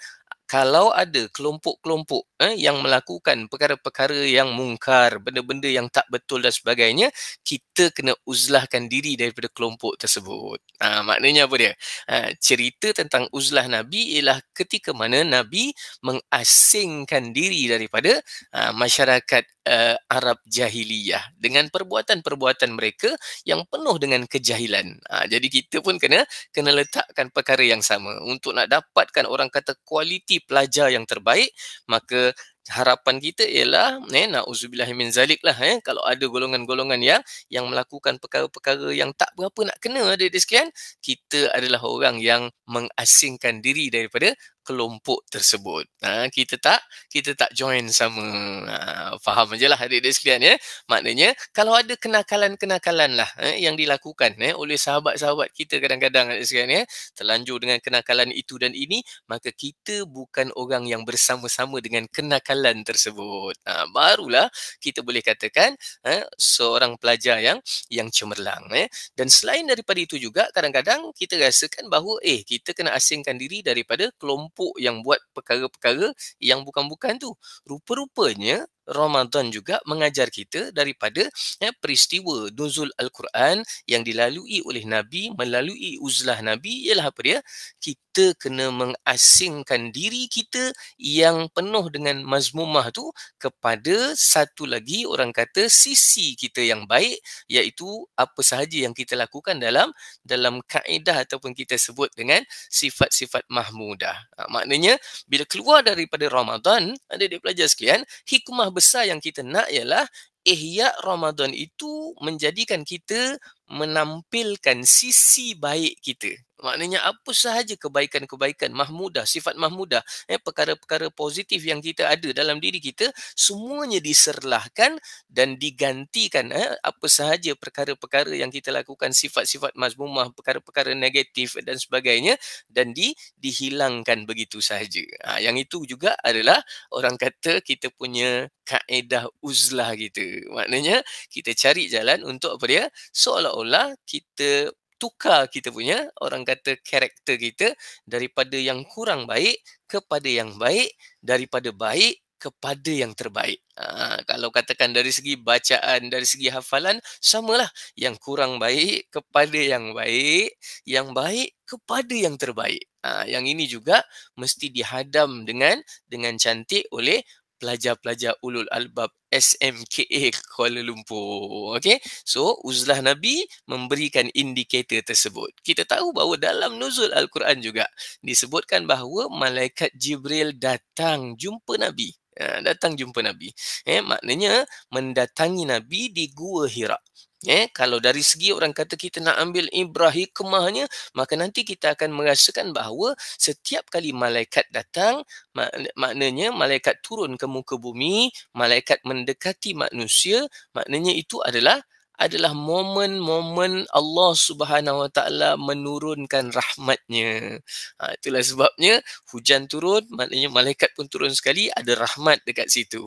kalau ada kelompok-kelompok yang melakukan perkara-perkara yang mungkar, benda-benda yang tak betul dan sebagainya, kita kena uzlahkan diri daripada kelompok tersebut. Maknanya apa dia? Cerita tentang uzlah Nabi ialah ketika mana Nabi mengasingkan diri daripada masyarakat Arab jahiliyah dengan perbuatan-perbuatan mereka yang penuh dengan kejahilan. Jadi kita pun kena letakkan perkara yang sama. Untuk nak dapatkan orang kata kualiti pelajar yang terbaik, maka harapan kita ialah na'udzubillah min zalik lah, kalau ada golongan-golongan yang melakukan perkara-perkara yang tak berapa nak kena adik-adik sekalian, kita adalah orang yang mengasingkan diri daripada kelompok tersebut. Kita tak join sama. Faham je lah adik-adik sekalian Maknanya kalau ada kenakalan-kenakalan lah yang dilakukan oleh sahabat-sahabat kita kadang-kadang adik sekalian terlanjur dengan kenakalan itu dan ini, maka kita bukan orang yang bersama-sama dengan kenakalan tersebut. Barulah kita boleh katakan seorang pelajar yang cemerlang. Dan selain daripada itu juga kadang-kadang kita rasakan bahawa kita kena asingkan diri daripada kelompok yang buat perkara-perkara yang bukan-bukan tu. Rupa-rupanya Ramadan juga mengajar kita daripada peristiwa nuzul Al-Quran yang dilalui oleh Nabi, melalui uzlah Nabi, ialah apa dia? Kita kena mengasingkan diri kita yang penuh dengan mazmumah tu kepada satu lagi orang kata sisi kita yang baik, iaitu apa sahaja yang kita lakukan dalam kaedah ataupun kita sebut dengan sifat-sifat mahmudah. Maknanya bila keluar daripada Ramadan, adik-adik pelajar sekalian, hikmah besar yang kita nak ialah ihya Ramadan itu menjadikan kita menampilkan sisi baik kita. Maknanya apa sahaja kebaikan-kebaikan mahmudah, sifat mahmudah, perkara-perkara positif yang kita ada dalam diri kita, semuanya diserlahkan dan digantikan apa sahaja perkara-perkara yang kita lakukan, sifat-sifat mazmumah, perkara-perkara negatif dan sebagainya, dan dihilangkan begitu sahaja. Yang itu juga adalah orang kata kita punya kaedah uzlah kita. Maknanya kita cari jalan untuk apa dia? Seolah-olah kita tukar kita punya orang kata karakter kita daripada yang kurang baik kepada yang baik, daripada baik kepada yang terbaik. Kalau katakan dari segi bacaan, dari segi hafalan, samalah, yang kurang baik kepada yang baik kepada yang terbaik. Yang ini juga mesti dihadam dengan cantik oleh pelajar-pelajar ulul albab SMKA Kuala Lumpur. Okey, so uzlah Nabi memberikan indikator tersebut. Kita tahu bahawa dalam nuzul Al-Quran juga disebutkan bahawa malaikat Jibril datang jumpa Nabi. Datang jumpa Nabi. Maknanya mendatangi Nabi di Gua Hira. Kalau dari segi orang kata kita nak ambil ibrah hikmahnya, maka nanti kita akan merasakan bahawa setiap kali malaikat datang, maknanya malaikat turun ke muka bumi, malaikat mendekati manusia, maknanya itu adalah momen-momen Allah Subhanahu Wa Taala menurunkan rahmatnya. Itulah sebabnya hujan turun, maknanya malaikat pun turun sekali, ada rahmat dekat situ.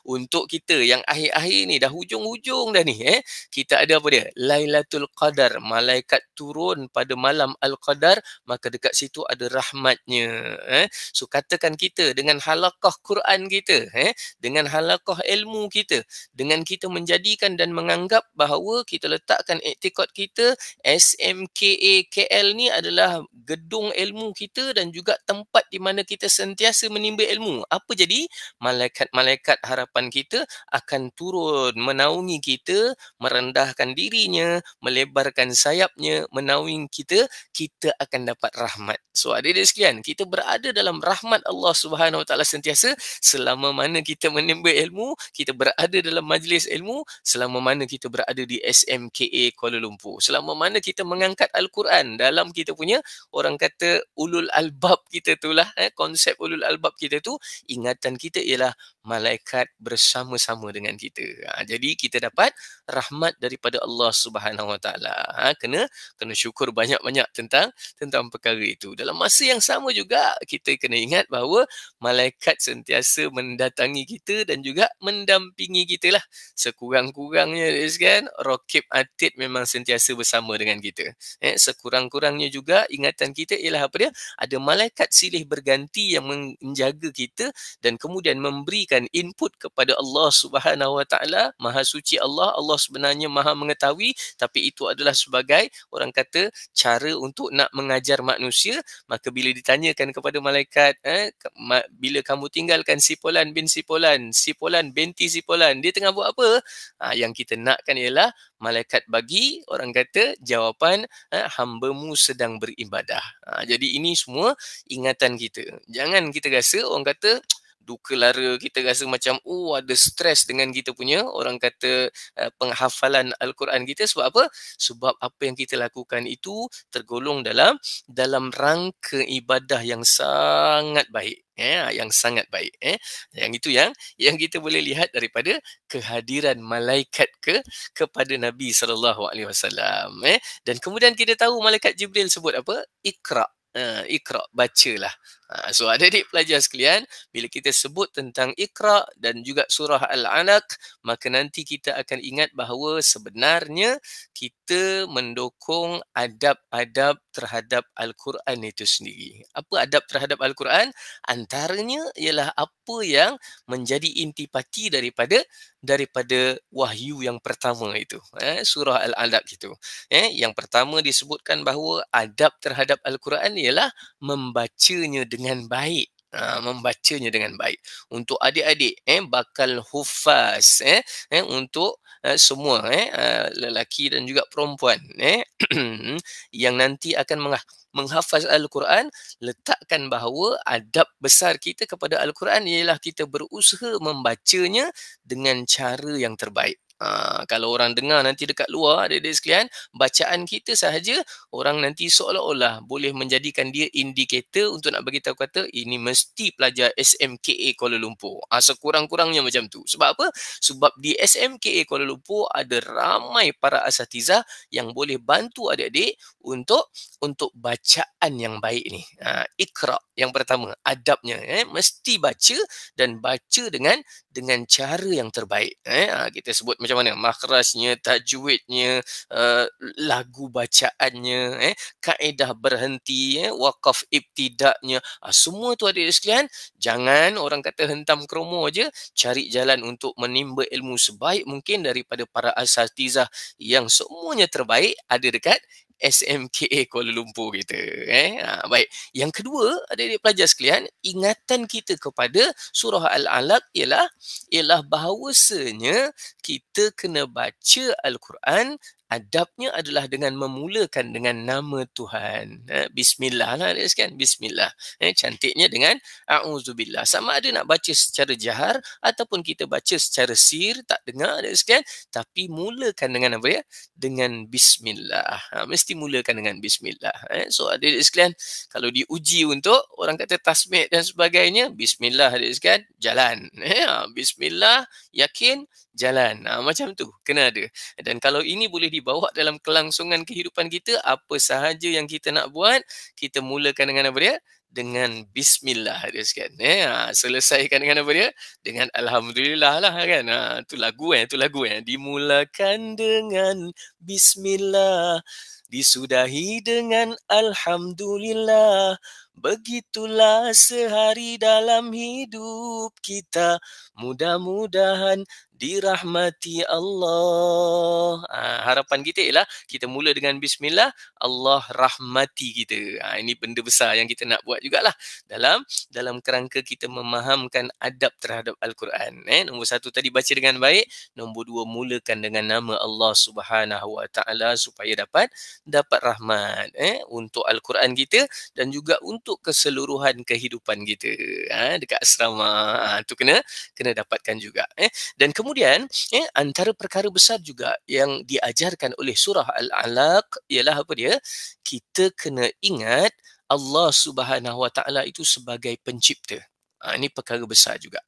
Untuk kita yang akhir-akhir ni, dah hujung-hujung dah ni, kita ada apa dia? Lailatul Qadar, malaikat turun pada malam Al-Qadar, maka dekat situ ada rahmatnya. So katakan kita dengan halaqah Quran kita, dengan halaqah ilmu kita, dengan kita menjadikan dan menganggap bahawa kita letakkan iktikad kita SMKA KL ni adalah gedung ilmu kita dan juga tempat di mana kita sentiasa menimba ilmu. Apa jadi? Malaikat-malaikat harapan kita akan turun menaungi kita, merendahkan dirinya, melebarkan sayapnya, menaungi kita akan dapat rahmat. So adik-adik sekalian, kita berada dalam rahmat Allah Subhanahu Wa Taala sentiasa selama mana kita menimba ilmu, kita berada dalam majlis ilmu, selama mana kita berada di SMKA Kuala Lumpur, selama mana kita mengangkat Al-Quran dalam kita punya orang kata ulul albab kita itulah, konsep ulul albab kita tu, ingatan kita ialah malaikat bersama-sama dengan kita. Jadi kita dapat rahmat daripada Allah Subhanahu Wa Taala. Kena syukur banyak-banyak tentang perkara itu. Dalam masa yang sama juga kita kena ingat bahawa malaikat sentiasa mendatangi kita dan juga mendampingi kita lah. Sekurang-kurangnya kan, Raqib Atid memang sentiasa bersama dengan kita. Sekurang-kurangnya juga ingatan kita ialah apa dia? Ada malaikat silih berganti yang menjaga kita dan kemudian memberikan input kepada Allah Subhanahu Wa Taala. Maha suci Allah, Allah sebenarnya Maha mengetahui, tapi itu adalah sebagai orang kata cara untuk nak mengajar manusia. Maka bila ditanyakan kepada malaikat, bila kamu tinggalkan si Polan bin si Polan, si Polan binti si Polan, dia tengah buat apa? Yang kita nakkan ialah malaikat bagi orang kata jawapan, hamba-Mu sedang beribadah. Jadi ini semua ingatan kita. Jangan kita rasa orang kata duka lara, kita rasa macam ada stres dengan kita punya orang kata penghafalan Al-Quran kita. Sebab apa? Sebab apa yang kita lakukan itu tergolong dalam rangka ibadah yang sangat baik. Yang sangat baik. Yang itu yang kita boleh lihat daripada kehadiran malaikat kepada Nabi SAW. Dan kemudian kita tahu malaikat Jibril sebut apa? Iqra. Iqra, bacalah. So adik-adik pelajar sekalian, bila kita sebut tentang Iqra dan juga surah Al-Alaq, maka nanti kita akan ingat bahawa sebenarnya kita mendukung adab-adab terhadap Al-Quran itu sendiri. Apa adab terhadap Al-Quran? Antaranya ialah apa yang menjadi intipati daripada wahyu yang pertama itu, surah Al-Alaq itu. Yang pertama disebutkan bahawa adab terhadap Al-Quran ialah membacanya dengan baik. Membacanya dengan baik. Untuk adik-adik bakal hufaz, untuk semua lelaki dan juga perempuan yang nanti akan menghafaz Al-Quran, letakkan bahawa adab besar kita kepada Al-Quran ialah kita berusaha membacanya dengan cara yang terbaik. Kalau orang dengar nanti dekat luar, adik-adik sekalian, bacaan kita sahaja, orang nanti seolah-olah boleh menjadikan dia indikator untuk nak bagi tahu kata ini mesti pelajar SMKA Kuala Lumpur. Sekurang-kurangnya macam tu. Sebab apa? Sebab di SMKA Kuala Lumpur ada ramai para asatizah yang boleh bantu adik-adik untuk bacaan yang baik ni. Iqra yang pertama, adabnya mesti baca dan baca dengan cara yang terbaik. Kita sebut macam mana makhrajnya, tajwidnya, lagu bacaannya, kaedah berhenti, waqaf ibtidaknya, semua tu adik sekalian. Jangan orang kata hentam kromo aja, cari jalan untuk menimba ilmu sebaik mungkin daripada para asatizah yang semuanya terbaik ada dekat SMKA Kuala Lumpur kita. Baik. Yang kedua, adik-adik pelajar sekalian, ingatan kita kepada surah Al-Alaq ialah bahawasanya kita kena baca Al-Quran, adabnya adalah dengan memulakan dengan nama Tuhan. Bismillah lah adik sekalian. Bismillah. Cantiknya dengan A'udzubillah. Sama ada nak baca secara jahar ataupun kita baca secara sir, tak dengar adik sekalian. Tapi mulakan dengan apa ya? Dengan Bismillah. Mesti mulakan dengan Bismillah. So adik sekalian, kalau diuji untuk orang kata tasmid dan sebagainya, Bismillah adik sekalian, jalan. Bismillah, yakin, jalan. Macam tu, kena ada. Dan kalau ini boleh dibawa dalam kelangsungan kehidupan kita, apa sahaja yang kita nak buat, kita mulakan dengan apa dia? Dengan Bismillah dia sekalian. Selesaikan dengan apa dia? Dengan Alhamdulillah lah kan. Tu lagu tu lagu dimulakan dengan Bismillah, disudahi dengan Alhamdulillah. Begitulah sehari dalam hidup kita, mudah-mudahan dirahmati Allah. Harapan kita ialah kita mula dengan Bismillah, Allah rahmati kita. Ini benda besar yang kita nak buat jugalah dalam kerangka kita memahamkan adab terhadap Al-Quran. Nombor satu tadi, baca dengan baik. Nombor dua, mulakan dengan nama Allah Subhanahu Wa Taala supaya dapat rahmat untuk Al-Quran kita dan juga untuk keseluruhan kehidupan kita dekat asrama. Tu kena dapatkan juga. Dan kemudian antara perkara besar juga yang diajarkan oleh surah Al-Alaq ialah apa dia? Kita kena ingat Allah Subhanahu Wa Taala itu sebagai pencipta. Ini perkara besar juga.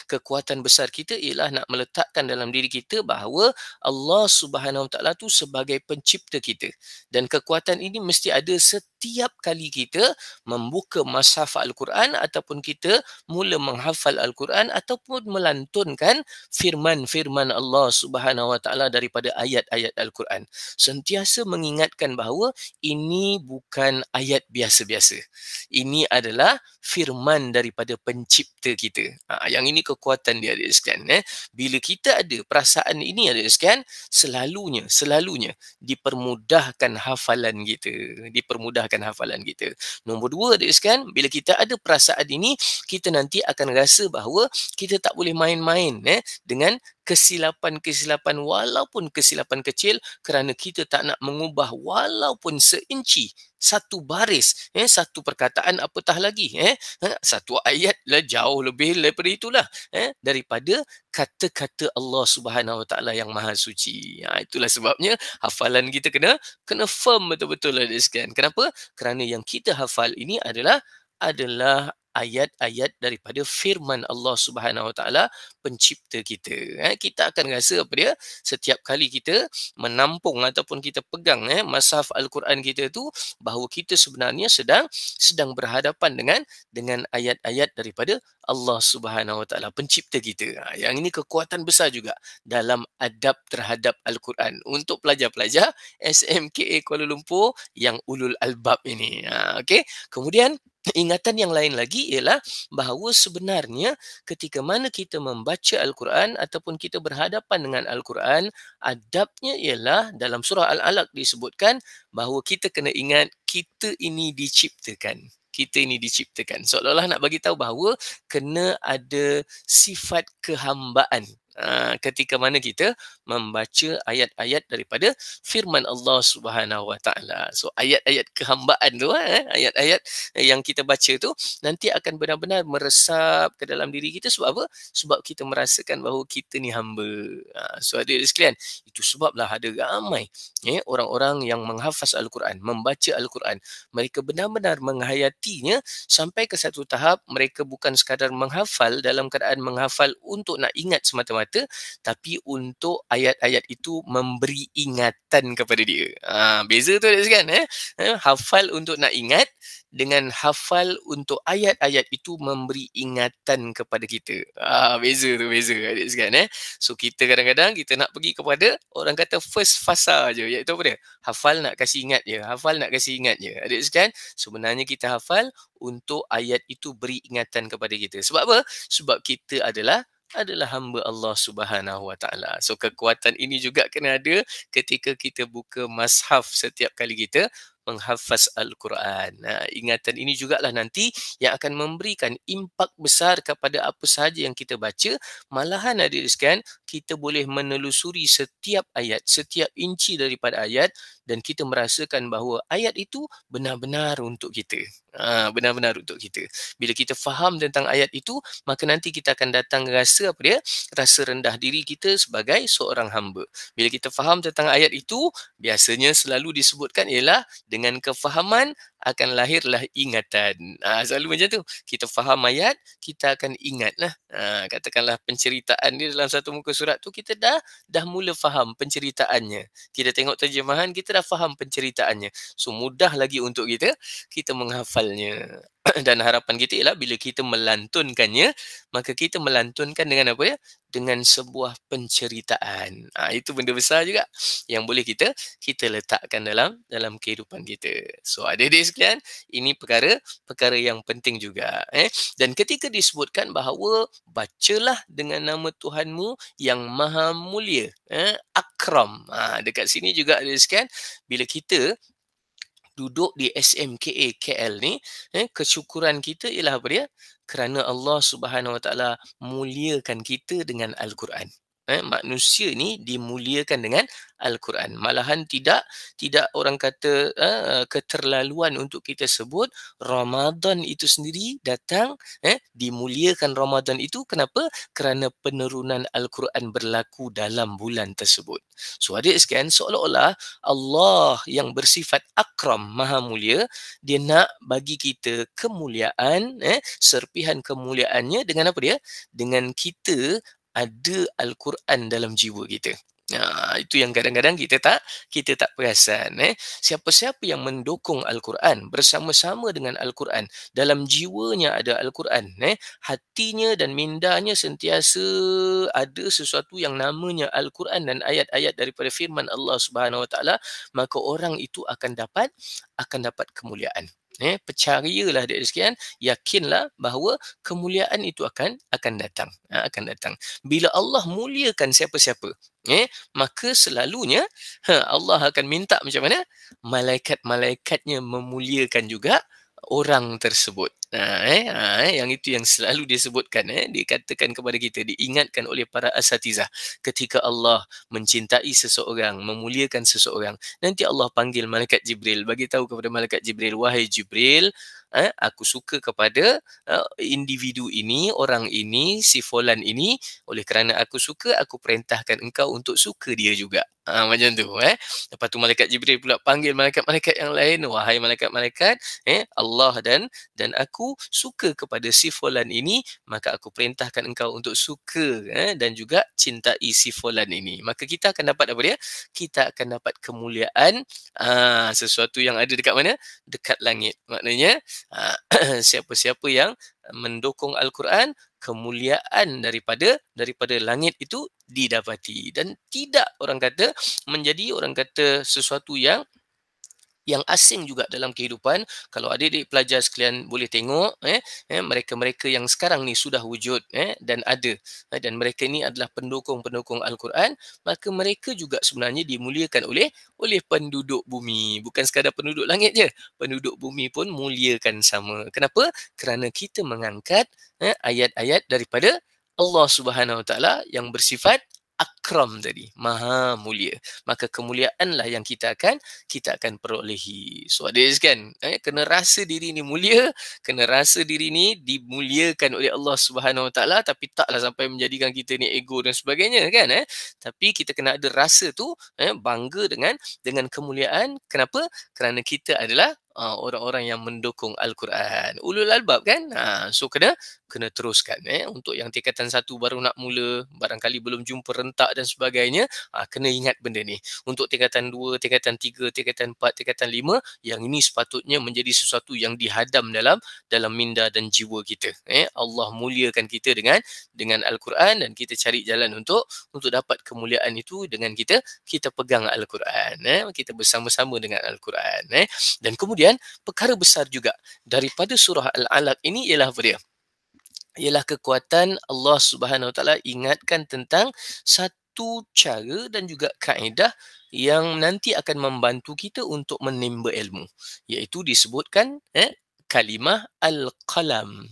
Kekuatan besar kita ialah nak meletakkan dalam diri kita bahawa Allah Subhanahu Wa Taala tu sebagai pencipta kita. Dan kekuatan ini mesti ada setiap kali kita membuka mushaf Al-Quran ataupun kita mula menghafal Al-Quran ataupun melantunkan firman-firman Allah Subhanahu Wa Taala daripada ayat-ayat Al-Quran. Sentiasa mengingatkan bahawa ini bukan ayat biasa-biasa. Ini adalah firman daripada pencipta kita. Yang ini kekuatan dia, adik sekalian. Bila kita ada perasaan ini, adik sekalian, selalunya dipermudahkan hafalan kita. Dipermudahkan hafalan kita. Nombor dua, adik sekalian, bila kita ada perasaan ini, kita nanti akan rasa bahawa kita tak boleh main-main dengan kesilapan-kesilapan walaupun kesilapan kecil, kerana kita tak nak mengubah walaupun seinci satu baris, satu perkataan, apatah lagi satu ayat lah, jauh lebih daripada itulah daripada kata-kata Allah Subhanahu Wa Taala yang maha suci. Itulah sebabnya hafalan kita kena firm betul-betul lah, sekalian. Kenapa? Kerana yang kita hafal ini adalah ayat-ayat daripada firman Allah Subhanahu Wa Taala pencipta kita. Kita akan rasa apa dia? Setiap kali kita menampung ataupun kita pegang mushaf Al-Quran kita tu, bahawa kita sebenarnya sedang berhadapan dengan ayat-ayat daripada Allah Subhanahu Wa Taala pencipta kita. Yang ini kekuatan besar juga dalam adab terhadap Al-Quran untuk pelajar-pelajar SMKA Kuala Lumpur yang ulul albab ini. Okey. Kemudian ingatan yang lain lagi ialah bahawa sebenarnya ketika mana kita membaca Al-Quran ataupun kita berhadapan dengan Al-Quran, adabnya ialah dalam surah Al-Alaq disebutkan bahawa kita kena ingat kita ini diciptakan. Kita ini diciptakan. Seolah-olah nak bagi tahu bahawa kena ada sifat kehambaan ketika mana kita membaca ayat-ayat daripada firman Allah Subhanahu Wa Taala. So ayat-ayat kehambaan tu, ayat-ayat yang kita baca tu nanti akan benar-benar meresap ke dalam diri kita. Sebab apa? Sebab kita merasakan bahawa kita ni hamba. So adik sekalian, itu sebablah ada ramai orang-orang yang menghafaz Al-Quran, membaca Al-Quran. Mereka benar-benar menghayatinya sampai ke satu tahap mereka bukan sekadar menghafal dalam keadaan menghafal untuk nak ingat semata-mata, tapi untuk ayat-ayat itu memberi ingatan kepada dia. Beza tu kan? Hafal untuk nak ingat dengan hafal untuk ayat-ayat itu memberi ingatan kepada kita. Beza adik sekalian. So kita kadang-kadang kita nak pergi kepada orang kata first fasa je, iaitu apa dia? Hafal nak kasih ingat je, hafal nak kasih ingat je. Adik sekalian, sebenarnya kita hafal untuk ayat itu beri ingatan kepada kita. Sebab apa? Sebab kita adalah hamba Allah Subhanahu Wa Taala. So kekuatan ini juga kena ada ketika kita buka mushaf setiap kali kita menghafaz Al-Quran. Ingatan ini jugalah nanti yang akan memberikan impak besar kepada apa sahaja yang kita baca. Malahan adik sekalian, kita boleh menelusuri setiap ayat, setiap inci daripada ayat, dan kita merasakan bahawa ayat itu benar-benar untuk kita. Benar-benar untuk kita. Bila kita faham tentang ayat itu, maka nanti kita akan datang rasa apa dia? Rasa rendah diri kita sebagai seorang hamba. Bila kita faham tentang ayat itu, biasanya selalu disebutkan ialah dengan kefahaman akan lahirlah ingatan. Selalu macam tu. Kita faham ayat, kita akan ingatlah. Katakanlah penceritaan dia dalam satu muka surat tu, kita dah mula faham penceritaannya. Kita tengok terjemahan, kita dah faham penceritaannya. So mudah lagi untuk kita menghafalnya. Dan harapan kita ialah bila kita melantunkannya, maka kita melantunkan dengan apa ya? Dengan sebuah penceritaan. Itu benda besar juga yang boleh kita letakkan dalam kehidupan kita. So adik-adik sekalian, ini perkara yang penting juga. Dan ketika disebutkan bahawa bacalah dengan nama Tuhanmu yang maha mulia, Akram. Dekat sini juga adik sekalian, bila kita duduk di SMKA KL ni, kesyukuran kita ialah apa dia? Kerana Allah Subhanahu Wa Taala muliakan kita dengan Al-Quran. manusia ni dimuliakan dengan Al-Quran. Malahan tidak orang kata keterlaluan untuk kita sebut Ramadan itu sendiri datang dimuliakan Ramadan itu. Kenapa? Kerana penurunan Al-Quran berlaku dalam bulan tersebut. So adik sekalian, seolah-olah Allah yang bersifat akram, maha mulia, dia nak bagi kita kemuliaan, serpihan kemuliaannya dengan apa dia? Dengan kita ada Al-Quran dalam jiwa kita. Itu yang kadang-kadang kita tak perasan. Siapa-siapa yang mendukung Al-Quran, bersama-sama dengan Al-Quran, dalam jiwanya ada Al-Quran, hatinya dan mindanya sentiasa ada sesuatu yang namanya Al-Quran dan ayat-ayat daripada firman Allah Subhanahu Wa Taala, maka orang itu akan dapat kemuliaan. Percayalah adik sekalian, yakinlah bahawa kemuliaan itu akan datang. Akan datang. Bila Allah muliakan siapa-siapa, maka selalunya Allah akan minta macam mana? Malaikat-malaikatnya memuliakan juga orang tersebut. Yang itu yang selalu disebutkan, dikatakan kepada kita, diingatkan oleh para asatizah. Ketika Allah mencintai seseorang, memuliakan seseorang, nanti Allah panggil malaikat Jibril, bagi tahu kepada malaikat Jibril, wahai Jibril, aku suka kepada individu ini, orang ini, si fulan ini. Oleh kerana aku suka, aku perintahkan engkau untuk suka dia juga. Macam tu. Lepas tu malaikat Jibril pula panggil malaikat-malaikat yang lain, wahai malaikat-malaikat, Allah dan aku suka kepada si fulan ini, maka aku perintahkan engkau untuk suka dan juga cintai si fulan ini. Maka kita akan dapat apa dia? Kita akan dapat kemuliaan, sesuatu yang ada dekat mana? Dekat langit. Maknanya siapa-siapa yang mendukung Al-Quran, kemuliaan daripada langit itu didapati, dan tidak orang kata menjadi sesuatu yang asing juga dalam kehidupan. Kalau adik-adik pelajar sekalian boleh tengok, mereka-mereka yang sekarang ni sudah wujud dan ada, dan mereka ni adalah pendukung-pendukung Al-Quran, maka mereka juga sebenarnya dimuliakan oleh penduduk bumi. Bukan sekadar penduduk langit je, penduduk bumi pun muliakan sama. Kenapa? Kerana kita mengangkat ayat-ayat daripada Allah Subhanahu Wa Taala yang bersifat akram tadi, maha mulia. Maka kemuliaanlah yang kita akan perolehi. So adik sekalian, kena rasa diri ni mulia, kena rasa diri ni dimuliakan oleh Allah Subhanahu Wa Taala, tapi taklah sampai menjadikan kita ni ego dan sebagainya kan. Tapi kita kena ada rasa tu, bangga dengan kemuliaan. Kenapa? Kerana kita adalah orang-orang yang mendukung Al-Quran. Ulul albab kan? So kena teruskan. Untuk yang tingkatan 1 baru nak mula, barangkali belum jumpa rentak dan sebagainya, kena ingat benda ni. Untuk tingkatan 2, tingkatan 3, tingkatan 4, tingkatan 5, yang ini sepatutnya menjadi sesuatu yang dihadam dalam minda dan jiwa kita. Allah muliakan kita dengan Al-Quran, dan kita cari jalan untuk dapat kemuliaan itu dengan kita pegang Al-Quran. Kita bersama-sama dengan Al-Quran. Dan kemudian perkara besar juga daripada surah Al-Alaq ini ialah apa dia? Ialah kekuatan Allah Subhanahu Wa Taala ingatkan tentang satu cara dan juga kaedah yang nanti akan membantu kita untuk menimba ilmu, iaitu disebutkan kalimah Al-Qalam.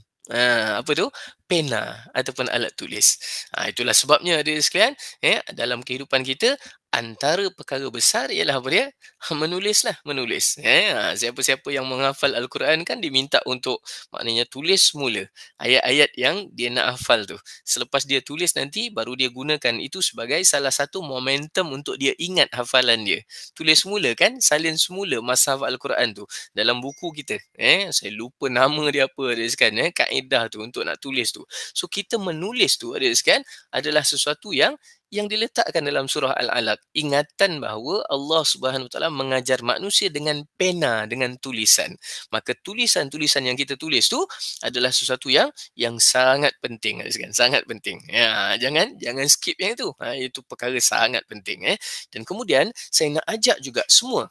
Apa tu? Pena ataupun alat tulis. Itulah sebabnya adik sekalian, dalam kehidupan kita, antara perkara besar ialah apa dia? Menulis. Siapa-siapa yang menghafal Al-Quran kan diminta untuk maknanya tulis semula ayat-ayat yang dia nak hafal tu. Selepas dia tulis nanti baru dia gunakan itu sebagai salah satu momentum untuk dia ingat hafalan dia. Tulis semula kan, salin semula masa hafal Al-Quran tu dalam buku kita. Saya lupa nama dia apa adik sekalian, kaedah tu untuk nak tulis tu. So kita menulis tu adik sekalian adalah sesuatu yang diletakkan dalam surah Al-Alaq. Ingatan bahawa Allah Subhanahu Wa Taala mengajar manusia dengan pena, dengan tulisan. Maka tulisan-tulisan yang kita tulis tu adalah sesuatu yang sangat penting, sangat penting. Jangan skip yang itu. Itu perkara sangat penting. Dan kemudian saya nak ajak juga semua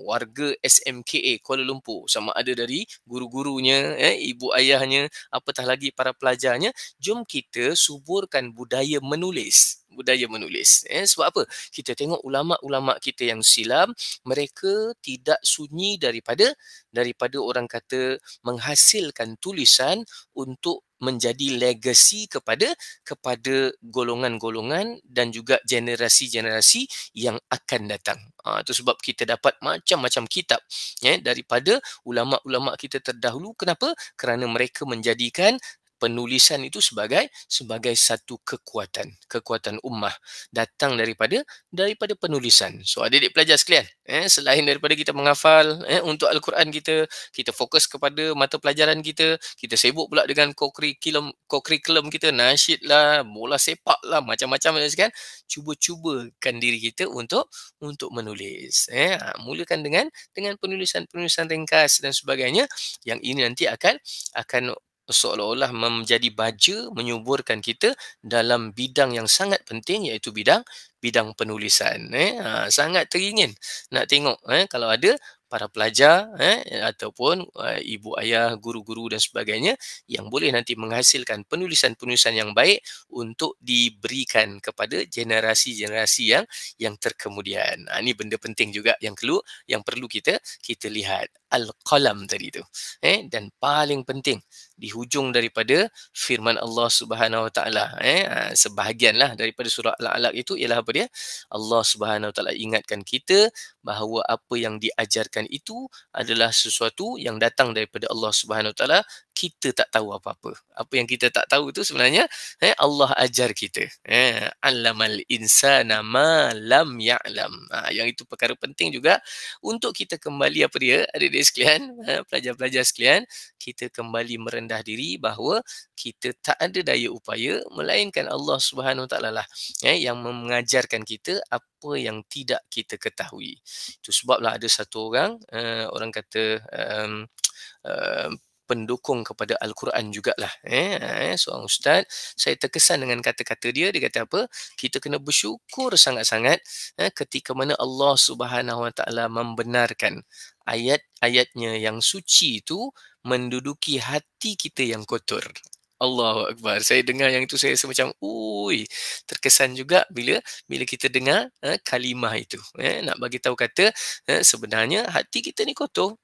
warga SMKA Kuala Lumpur, sama ada dari guru-gurunya, ibu ayahnya, apatah lagi para pelajarnya, jom kita suburkan budaya menulis. budaya menulis. Sebab apa? Kita tengok ulama-ulama kita yang silam, mereka tidak sunyi daripada orang kata menghasilkan tulisan untuk menjadi legacy kepada golongan-golongan dan juga generasi-generasi yang akan datang. Itu sebab kita dapat macam-macam kitab daripada ulama-ulama kita terdahulu. Kenapa? Kerana mereka menjadikan penulisan itu sebagai satu kekuatan ummah, datang daripada penulisan. So adik-adik pelajar sekalian, selain daripada kita menghafal untuk Al-Quran, kita fokus kepada mata pelajaran kita sibuk pula dengan co-curriculum kita, nasyid lah, bola sepak lah, macam-macam kan. Cubakan diri kita untuk menulis. Mulakan dengan penulisan ringkas dan sebagainya, yang ini nanti akan seolah-olah menjadi baja menyuburkan kita dalam bidang yang sangat penting, iaitu bidang penulisan. Sangat teringin nak tengok kalau ada para pelajar ataupun ibu ayah, guru-guru dan sebagainya yang boleh nanti menghasilkan penulisan-penulisan yang baik untuk diberikan kepada generasi-generasi yang terkemudian. Ini benda penting juga yang perlu kita lihat. Al-qalam tadi tu. Dan paling penting di hujung daripada firman Allah Subhanahu Wa Taala, sebahagianlah daripada surah Al-Alaq itu ialah apa dia? Allah Subhanahu Wa Taala ingatkan kita bahawa apa yang diajarkan itu adalah sesuatu yang datang daripada Allah Subhanahu Wa Taala. Kita tak tahu apa-apa. Apa yang kita tak tahu itu sebenarnya Allah ajar kita. Allamal insana ma lam ya'lam. Yang itu perkara penting juga untuk kita kembali apa dia, adik-adik sekalian, pelajar-pelajar sekalian, kita kembali merendah diri bahawa kita tak ada daya upaya melainkan Allah Subhanahu Wa Taala lah yang mengajarkan kita apa yang tidak kita ketahui. Itu sebablah ada satu orang kata pendukung kepada Al-Quran jugalah. Seorang ustaz, saya terkesan dengan kata-kata dia. Dia kata apa? Kita kena bersyukur sangat-sangat ketika mana Allah Subhanahu Wa Taala membenarkan ayat-ayatnya yang suci itu menduduki hati kita yang kotor. Allahu Akbar. Saya dengar yang itu, saya rasa macam terkesan juga bila kita dengar kalimah itu. Nak bagi tahu kata sebenarnya hati kita ni kotor.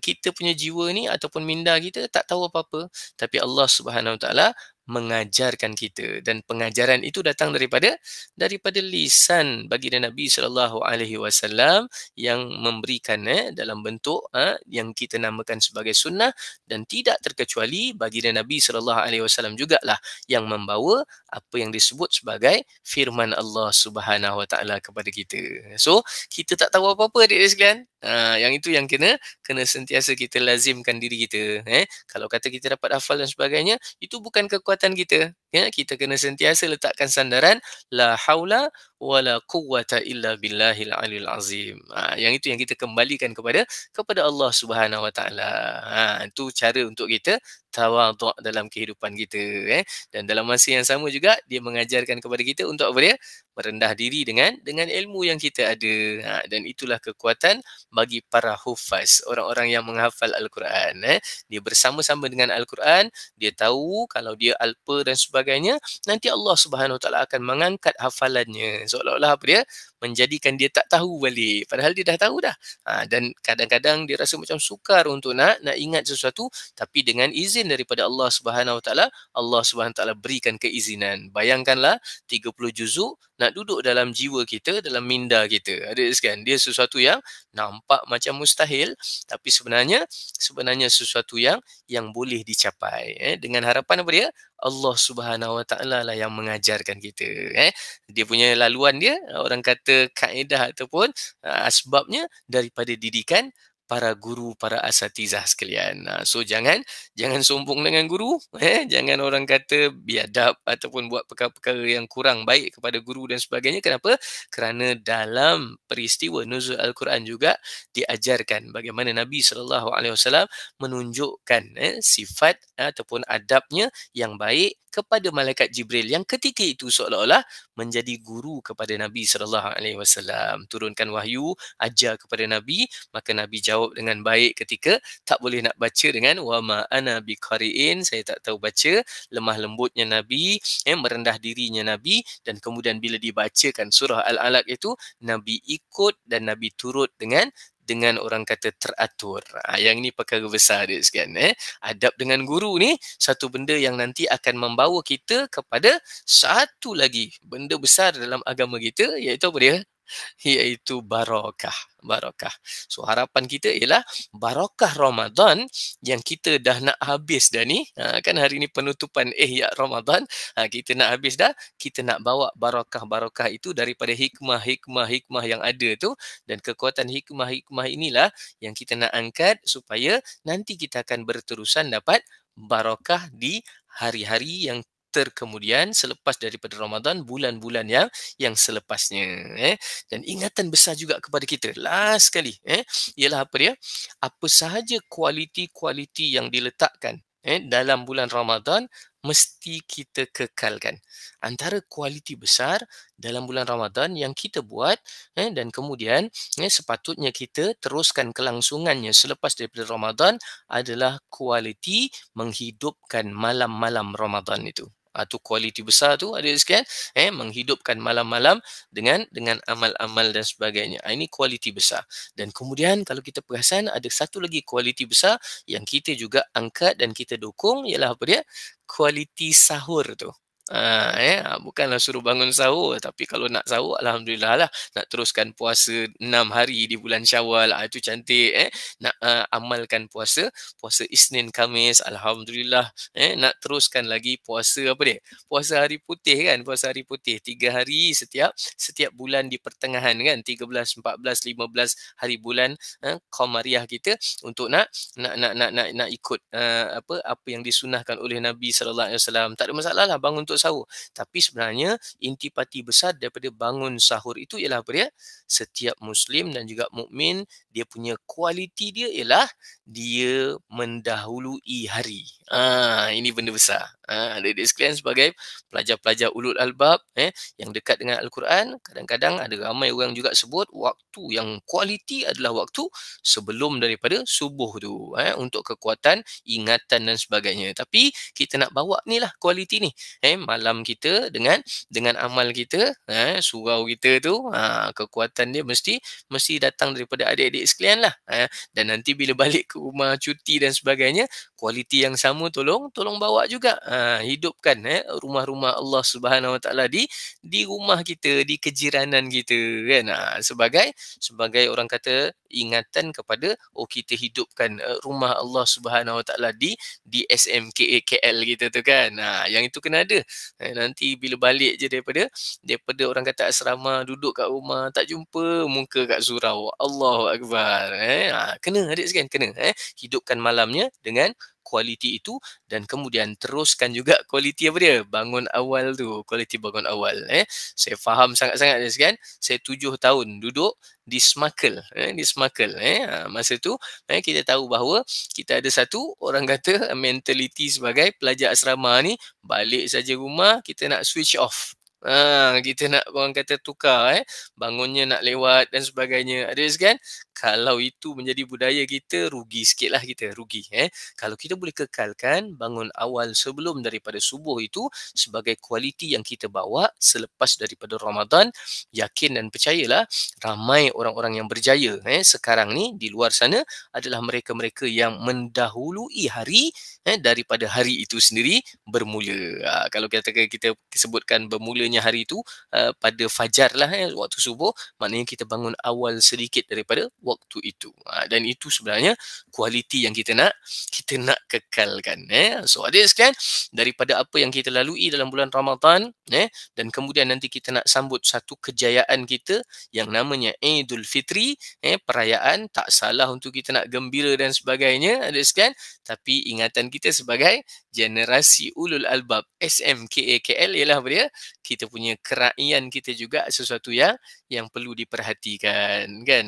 Kita punya jiwa ni ataupun minda kita tak tahu apa-apa, tapi Allah Subhanahu Wa Taala mengajarkan kita, dan pengajaran itu datang daripada lisan baginda Nabi sallallahu alaihi wasallam yang memberikan dalam bentuk yang kita namakan sebagai sunnah, dan tidak terkecuali baginda Nabi sallallahu alaihi wasallam jugalah yang membawa apa yang disebut sebagai firman Allah Subhanahu Wa Taala kepada kita. So kita tak tahu apa-apa, adik-adik sekalian. Yang itu yang kena sentiasa kita lazimkan diri kita. Kalau kata kita dapat hafal dan sebagainya, itu bukan kekuatan kita. Kita kena sentiasa letakkan sandaran la haula wala quwwata illa billahil aliyil azim. Yang itu yang kita kembalikan kepada Allah Subhanahu Wa Taala. Itu cara untuk kita tawaduk dalam kehidupan kita. Dan dalam masa yang sama juga dia mengajarkan kepada kita untuk apa dia? Merendah diri dengan ilmu yang kita ada. Dan itulah kekuatan bagi para hufaz, orang-orang yang menghafal Al-Quran. Dia bersama-sama dengan Al-Quran, dia tahu kalau dia alpa dan sebagainya, nanti Allah Subhanahu Wa Taala akan mengangkat hafalannya. Seolah-olah apa dia? Menjadikan dia tak tahu balik, padahal dia dah tahu dah. Dan kadang-kadang dia rasa macam sukar untuk nak ingat sesuatu, tapi dengan izin daripada Allah Subhanahu Wa Taala, Allah Subhanahu Wa Taala berikan keizinan. Bayangkanlah 30 juzuk nak duduk dalam jiwa kita, dalam minda kita. Ada sekalian, dia sesuatu yang nampak macam mustahil, tapi sebenarnya sesuatu yang boleh dicapai. Dengan harapan apa dia? Allah Subhanahu Wa Taala lah yang mengajarkan kita. Dia punya laluan dia, orang kata kaedah ataupun asbabnya daripada didikan para guru, para asatizah sekalian. So jangan sombong dengan guru, jangan orang kata biadab ataupun buat perkara-perkara yang kurang baik kepada guru dan sebagainya. Kenapa? Kerana dalam peristiwa nuzul Al-Quran juga diajarkan bagaimana Nabi sallallahu alaihi wasallam menunjukkan sifat ataupun adabnya yang baik kepada malaikat Jibril yang ketika itu seolah-olah menjadi guru kepada Nabi sallallahu alaihi wasallam. Turunkan wahyu, ajar kepada Nabi, maka Nabi jawab dengan baik ketika tak boleh nak baca dengan wa ma ana biqari'in, saya tak tahu baca. Lemah lembutnya Nabi, merendah dirinya Nabi, dan kemudian bila dibacakan surah Al-Alaq itu, Nabi ikut dan Nabi turut dengan orang kata teratur. Yang ini perkara besar dia sekalian. Adab dengan guru ni satu benda yang nanti akan membawa kita kepada satu lagi benda besar dalam agama kita, iaitu apa dia? Iaitu barakah. Barakah. So harapan kita ialah barakah Ramadan yang kita dah nak habis dah ni. Kan hari ni penutupan ya Ramadan. Kita nak habis dah. Kita nak bawa barakah-barakah itu daripada hikmah-hikmah yang ada tu. Dan kekuatan hikmah-hikmah inilah yang kita nak angkat supaya nanti kita akan berterusan dapat barakah di hari-hari yang terkemudian selepas daripada Ramadan, bulan-bulan yang selepasnya. Dan ingatan besar juga kepada kita, last sekali, ialah apa dia? Apa sahaja kualiti-kualiti yang diletakkan dalam bulan Ramadan mesti kita kekalkan. Antara kualiti besar dalam bulan Ramadan yang kita buat dan kemudian sepatutnya kita teruskan kelangsungannya selepas daripada Ramadan adalah kualiti menghidupkan malam-malam Ramadan itu. Tu kualiti besar tu ada sekalian, menghidupkan malam-malam dengan amal-amal dan sebagainya. Ini kualiti besar. Dan kemudian kalau kita perasan ada satu lagi kualiti besar yang kita juga angkat dan kita dukung, ialah apa dia? Kualiti sahur tu. Bukanlah suruh bangun sahur, tapi kalau nak sahur, alhamdulillah lah, nak teruskan puasa 6 hari di bulan Syawal, itu cantik. Nak amalkan puasa Isnin Khamis, alhamdulillah. Nak teruskan lagi puasa apa dia? Puasa hari putih kan, puasa hari putih 3 hari setiap bulan di pertengahan kan, 13, 14, 15 hari bulan Qamariyah kita untuk nak ikut apa yang disunahkan oleh Nabi sallallahu alaihi wasallam. Tak ada masalah lah bangun untuk sahur. Tapi sebenarnya intipati besar daripada bangun sahur itu ialah apa dia? Setiap Muslim dan juga mukmin, dia punya kualiti dia ialah dia mendahului hari. Ini benda besar. Adik-adik sekalian, sebagai pelajar-pelajar ulul albab yang dekat dengan Al-Quran, kadang-kadang ada ramai orang juga sebut waktu yang kualiti adalah waktu sebelum daripada subuh tu, untuk kekuatan ingatan dan sebagainya. Tapi kita nak bawa ni lah kualiti ni, malam kita dengan amal kita, surau kita tu, kekuatan dia mesti datang daripada adik-adik sekalian lah. Dan nanti bila balik ke rumah cuti dan sebagainya, kualiti yang sama tolong bawa juga. Hidupkan rumah-rumah Allah Subhanahu Wa Taala di rumah kita, di kejiranan kita kan. Sebagai orang kata ingatan kepada kita hidupkan rumah Allah Subhanahu Wa Taala di SMKA KL kita tu kan. Yang itu kena ada. Nanti bila balik je daripada orang kata asrama, duduk kat rumah tak jumpa muka kat surau. Allahu Akbar. Kena adik sekalian, kena hidupkan malamnya dengan kualiti itu, dan kemudian teruskan juga kualiti apa dia? Bangun awal tu, kualiti bangun awal. Saya faham sangat-sangat adik sekalian. Saya 7 tahun duduk di Semakel, masa tu kita tahu bahawa kita ada satu orang kata mentaliti sebagai pelajar asrama ni, balik saja rumah kita nak switch off. Kita nak orang kata tukar, bangunnya nak lewat dan sebagainya. Ada kan? Kalau itu menjadi budaya kita, rugi sikit lah kita, rugi. Kalau kita boleh kekalkan bangun awal sebelum daripada subuh itu sebagai kualiti yang kita bawa selepas daripada Ramadan, yakin dan percayalah ramai orang-orang yang berjaya sekarang ni di luar sana adalah mereka-mereka yang mendahului hari daripada hari itu sendiri bermula. Kalau kita sebutkan bermulanya hari itu pada fajar lah, waktu subuh, maknanya kita bangun awal sedikit daripada waktu itu. Dan itu sebenarnya kualiti yang kita nak kekalkan. So adik sekalian, daripada apa yang kita lalui dalam bulan Ramadan, dan kemudian nanti kita nak sambut satu kejayaan kita yang namanya Idul Fitri, perayaan, tak salah untuk kita nak gembira dan sebagainya adik sekalian, tapi ingatan kita sebagai generasi ulul albab SMKA KL ialah apa dia? Kita punya kerakyatan kita juga sesuatu yang perlu diperhatikan kan.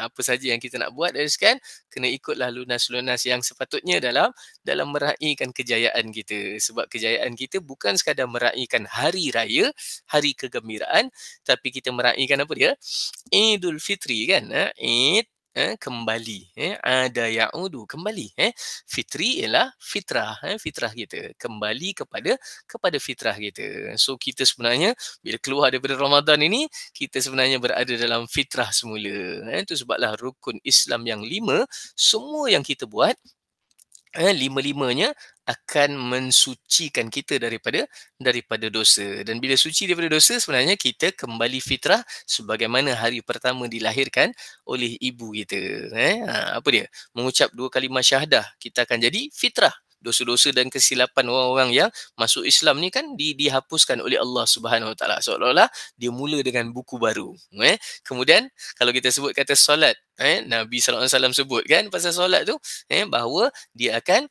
Apa saja yang kita nak buat dari sekian, kena ikutlah lunas-lunas yang sepatutnya dalam meraihkan kejayaan kita. Sebab kejayaan kita bukan sekadar meraihkan hari raya, hari kegembiraan, tapi kita meraihkan apa dia? Idul Fitri kan. Id kembali. Ada ya'udu, kembali. Fitri ialah fitrah. Fitrah kita. Kembali kepada fitrah kita. So kita sebenarnya bila keluar daripada Ramadan ini, kita sebenarnya berada dalam fitrah semula. Itu sebablah rukun Islam yang 5, semua yang kita buat, lima-limanya akan mensucikan kita daripada dosa. Dan bila suci daripada dosa, sebenarnya kita kembali fitrah sebagaimana hari pertama dilahirkan oleh ibu kita. Apa dia? Mengucap 2 kalimah syahadah, kita akan jadi fitrah. Dosa-dosa dan kesilapan orang-orang yang masuk Islam ni kan dihapuskan oleh Allah Subhanahu Wa Taala, seolah-olah dia mula dengan buku baru. Kemudian kalau kita sebut kata solat, Nabi sallallahu alaihi wasallam sebut kan pasal solat tu, bahawa dia akan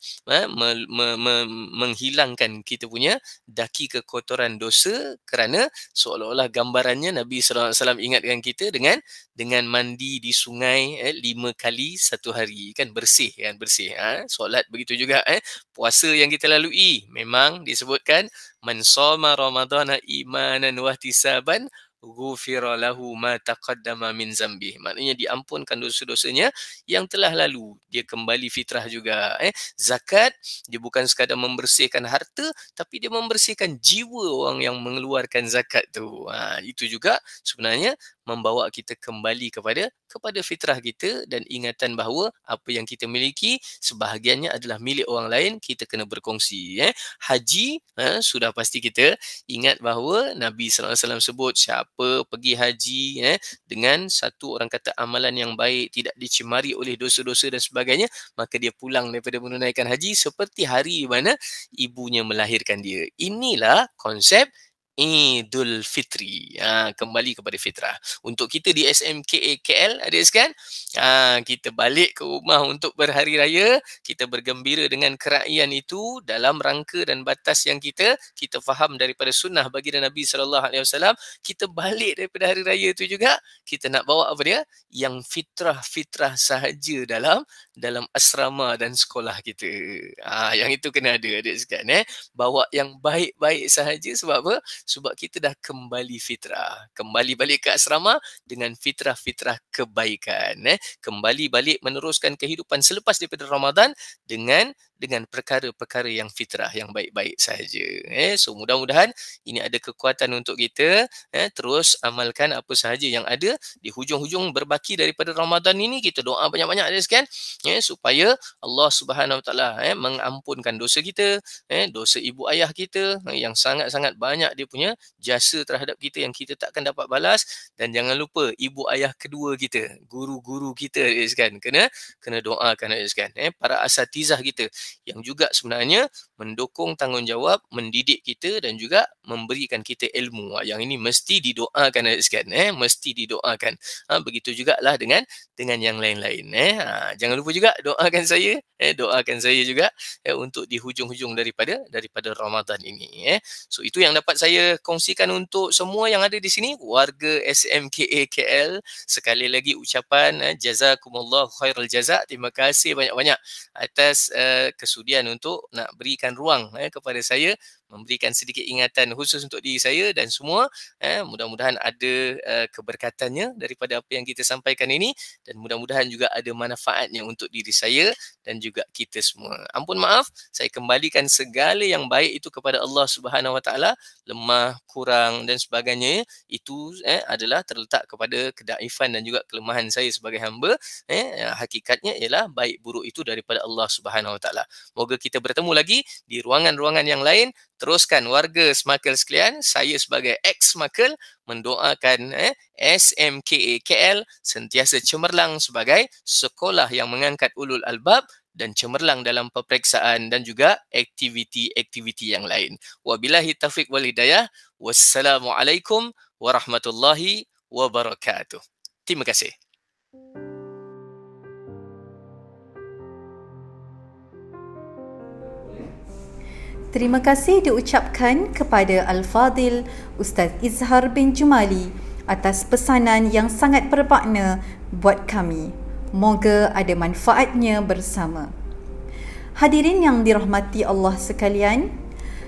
menghilangkan kita punya daki kekotoran dosa, kerana seolah-olah gambarannya Nabi sallallahu alaihi wasallam ingatkan kita dengan mandi di sungai 5 kali satu hari, kan bersih kan, bersih. Solat begitu juga. Puasa yang kita lalui memang disebutkan man shoma ramadhana imanan wa ihtisaban ghufira lahu ma taqaddama min zambi. Maknanya diampunkan dosa-dosanya yang telah lalu. Dia kembali fitrah juga. Zakat dia bukan sekadar membersihkan harta, tapi dia membersihkan jiwa orang yang mengeluarkan zakat tu. Itu juga sebenarnya membawa kita kembali kepada fitrah kita, dan ingatan bahawa apa yang kita miliki sebahagiannya adalah milik orang lain, kita kena berkongsi. Haji, sudah pasti kita ingat bahawa Nabi sallallahu alaihi wasallam sebut siapa pergi haji dengan satu orang kata amalan yang baik, tidak dicemari oleh dosa-dosa dan sebagainya, maka dia pulang daripada menunaikan haji seperti hari mana ibunya melahirkan dia. Inilah konsep Idul Fitri. Kembali kepada fitrah. Untuk kita di SMKA KL, adik sekalian, kita balik ke rumah untuk berhari raya, kita bergembira dengan kerakyaan itu dalam rangka dan batas yang kita faham daripada sunnah baginda Nabi sallallahu alaihi wasallam. Kita balik daripada hari raya itu juga, kita nak bawa apa dia? Yang fitrah-fitrah sahaja dalam asrama dan sekolah kita. Yang itu kena ada, adik sekalian. Bawa yang baik-baik sahaja. Sebab apa? Sebab kita dah kembali fitrah. Kembali balik ke asrama dengan fitrah-fitrah kebaikan. Kembali balik meneruskan kehidupan selepas daripada Ramadan dengan perkara-perkara yang fitrah, yang baik-baik sahaja. So mudah-mudahan ini ada kekuatan untuk kita terus amalkan apa sahaja yang ada di hujung-hujung berbaki daripada Ramadan ini. Kita doa banyak-banyak ada sekian, supaya Allah Subhanahu Wa Taala mengampunkan dosa kita, dosa ibu ayah kita yang sangat-sangat banyak dia punya jasa terhadap kita yang kita takkan dapat balas. Dan jangan lupa ibu ayah kedua kita, guru-guru kita sekian, kena doakan sekian. Para asatizah kita yang juga sebenarnya mendukung tanggungjawab mendidik kita dan juga memberikan kita ilmu. Yang ini mesti didoakan sekian, mesti didoakan. Begitu jugalah dengan yang lain-lain. Jangan lupa juga doakan saya juga untuk di hujung-hujung daripada Ramadan ini. So itu yang dapat saya kongsikan untuk semua yang ada di sini, warga SMKA KL. Sekali lagi ucapan jazakumullah khairul jazak. Terima kasih banyak-banyak atas kesudian untuk nak berikan ruang kepada saya, memberikan sedikit ingatan khusus untuk diri saya dan semua. Mudah-mudahan ada keberkatannya daripada apa yang kita sampaikan ini, dan mudah-mudahan juga ada manfaatnya untuk diri saya dan juga kita semua. Ampun maaf, saya kembalikan segala yang baik itu kepada Allah Subhanahu Wa Taala. Lemah, kurang dan sebagainya itu adalah terletak kepada kedaifan dan juga kelemahan saya sebagai hamba. Hakikatnya ialah baik buruk itu daripada Allah Subhanahu Wa Taala. Moga kita bertemu lagi di ruangan-ruangan yang lain. Teruskan warga Smarkel sekalian, saya sebagai ex-Smarkel mendoakan SMKA KL sentiasa cemerlang sebagai sekolah yang mengangkat ulul albab dan cemerlang dalam peperiksaan dan juga aktiviti-aktiviti yang lain. Wabillahi taufiq wal hidayah. Wassalamualaikum warahmatullahi wabarakatuh. Terima kasih. Terima kasih diucapkan kepada Al-Fadil Ustaz Izhar bin Jumali atas pesanan yang sangat bermakna buat kami. Moga ada manfaatnya bersama. Hadirin yang dirahmati Allah sekalian,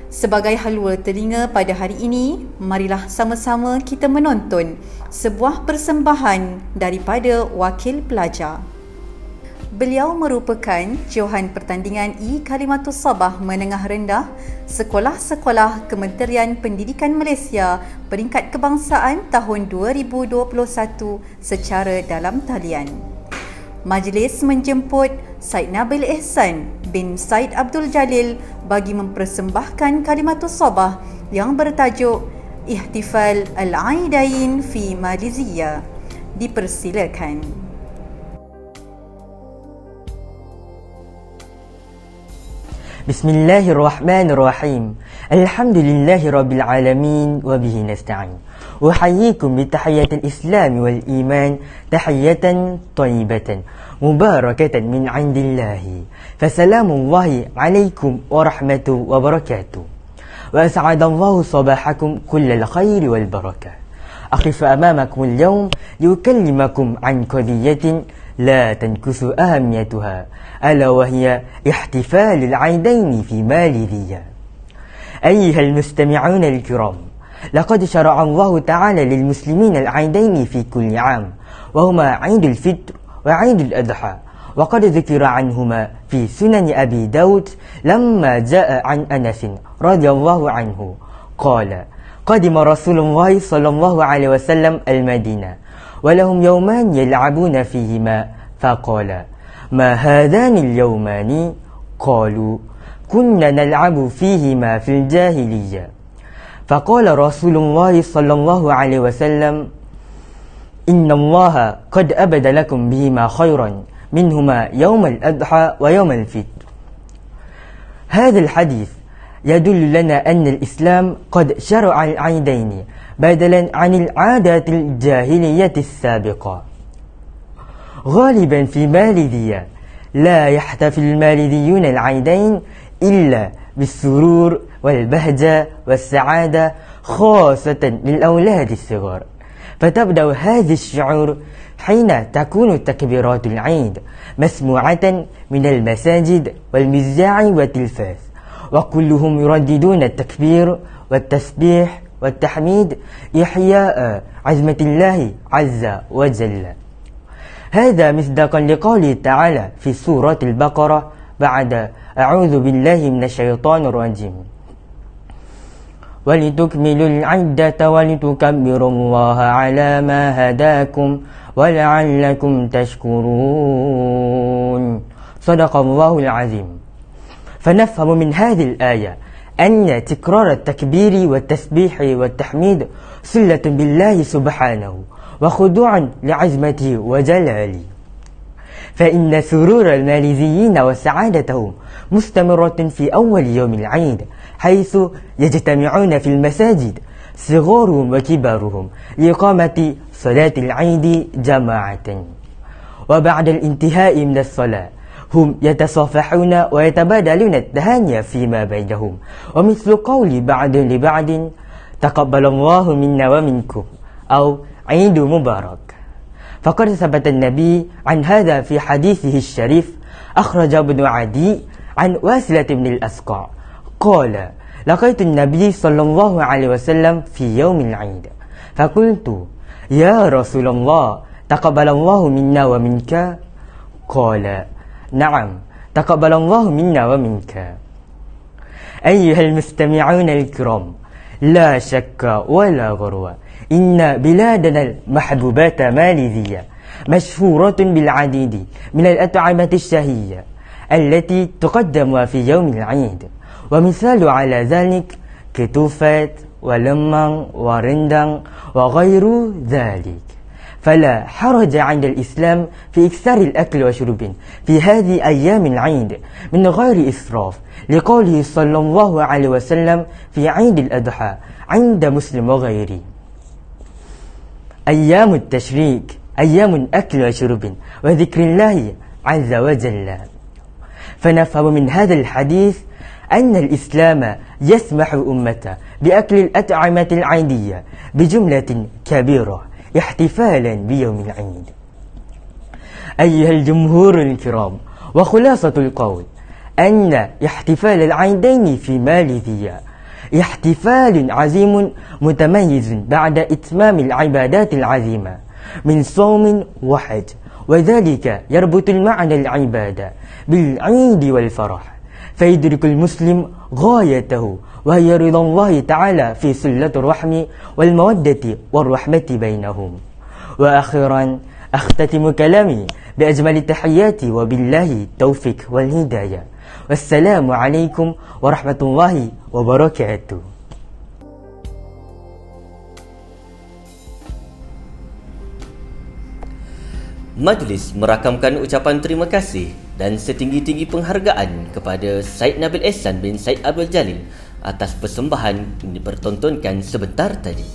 Sebagai halwa telinga pada hari ini, marilah sama-sama kita menonton sebuah persembahan daripada wakil pelajar. Beliau merupakan johan pertandingan Kalimatus Sabah Menengah Rendah Sekolah-Sekolah Kementerian Pendidikan Malaysia peringkat kebangsaan tahun 2021 secara dalam talian. Majlis menjemput Said Nabil Ihsan bin Said Abdul Jalil bagi mempersembahkan Kalimatus Sabah yang bertajuk Ihtifal Al-Aidain fi Malaysia. Dipersilakan. Bismillahirrahmanirrahim. Alhamdulillahi rabbil alamin wa bihi nasta'in. Uhayyikum bi tahiyyatil islam wal iman tahiyatan thayyibatan mubarakatan min 'indillahi. Fasalamullahi 'alaikum wa rahmatuhu wa barakatuh. Wa as'adallahu sabahakum kullal khairi wal barakah. أقف أمامكم اليوم لأكلمكم عن قضية لا تنكس أهميتها ألا وهي احتفال العيدين في ماليزيا. أيها المستمعون الكرام، لقد شرع الله تعالى للمسلمين العيدين في كل عام، وهما عيد الفطر وعيد الأضحى، وقد ذكر عنهما في سنن أبي داود لما جاء عن أنس رضي الله عنه قال: قدم رسول الله صلى الله عليه وسلم المدينة ولهم يومان يلعبون فيهما، فقال: ما هذان اليومان؟ قالوا: كنا نلعب فيهما في الجاهلية. فقال رسول الله صلى الله عليه وسلم: إن الله قد أبد لكم بهما خيرا منهما يوم الأضحى ويوم الفطر. هذا الحديث يدل لنا أن الإسلام قد شرع العيدين بدلا عن العادات الجاهلية السابقة. غالبا في ماليزيا لا يحتفل الماليزيون العيدين إلا بالسرور والبهجة والسعادة خاصة للأولاد الصغار، فتبدأ هذا الشعور حين تكون تكبيرات العيد مسموعة من المساجد والمذياع والتلفاز، وكلهم يرددون التكبير والتسبيح والتحميد إحياء عظمة الله عز وجل. هذا مصداقا لقوله تعالى في سورة البقرة بعد أعوذ بالله من الشيطان الرجيم: ولتكملوا العدة ولتكبروا الله على ما هداكم ولعلكم تشكرون. صدق الله العظيم. فنفهم من هذه الآية أن تكرار التكبير والتسبيح والتحميد صلة بالله سبحانه وخضوعا لعظمته وجلاله، فإن سرور الماليزيين وسعادتهم مستمرة في أول يوم العيد، حيث يجتمعون في المساجد صغارهم وكبارهم لإقامة صلاة العيد جماعة، وبعد الانتهاء من الصلاة هم يتصافحون ويتبادلون التهاني فيما بينهم، ومثل قول بعض لبعض: تقبل الله منا ومنكم، أو عيد مبارك. فقد ثبت النبي عن هذا في حديثه الشريف أخرج ابن عدي عن واسلة بن الأسقع قال: لقيت النبي صلى الله عليه وسلم في يوم العيد فقلت: يا رسول الله، تقبل الله منا ومنك؟ قال: نعم، تقبل الله منا ومنك. أيها المستمعون الكرام، لا شك ولا غرو إن بلادنا المحبوبة ماليزيا مشهورة بالعديد من الأطعمة الشهية التي تقدم في يوم العيد، ومثال على ذلك كتوفات ولمن ورندن وغير ذلك. فلا حرج عند الإسلام في إكثار الأكل وشرب في هذه أيام العيد من غير إسراف، لقوله صلى الله عليه وسلم في عيد الأضحى عند مسلم وغيره: أيام التشريك أيام أكل وشرب وذكر الله عز وجل. فنفهم من هذا الحديث أن الإسلام يسمح أمته بأكل الأطعمة العيدية بجملة كبيرة احتفالا بيوم العيد. أيها الجمهور الكرام، وخلاصة القول أن احتفال العيدين في ماليزيا احتفال عظيم متميز بعد إتمام العبادات العظيمة من صوم واحد، وذلك يربط المعنى العبادة بالعيد والفرح، فيدرك المسلم غايته وهي رضا الله تعالى في صلة الرحم والمودة والرحمة بينهم. وأخيرا أختتم كلامي بأجمل التحيات وبالله التوفيق والهداية، والسلام عليكم ورحمة الله وبركاته. Majlis merakamkan ucapan terima kasih dan setinggi-tinggi penghargaan kepada Syed Nabil Ehsan bin Syed Abdul Jalil atas persembahan yang dipertontonkan sebentar tadi.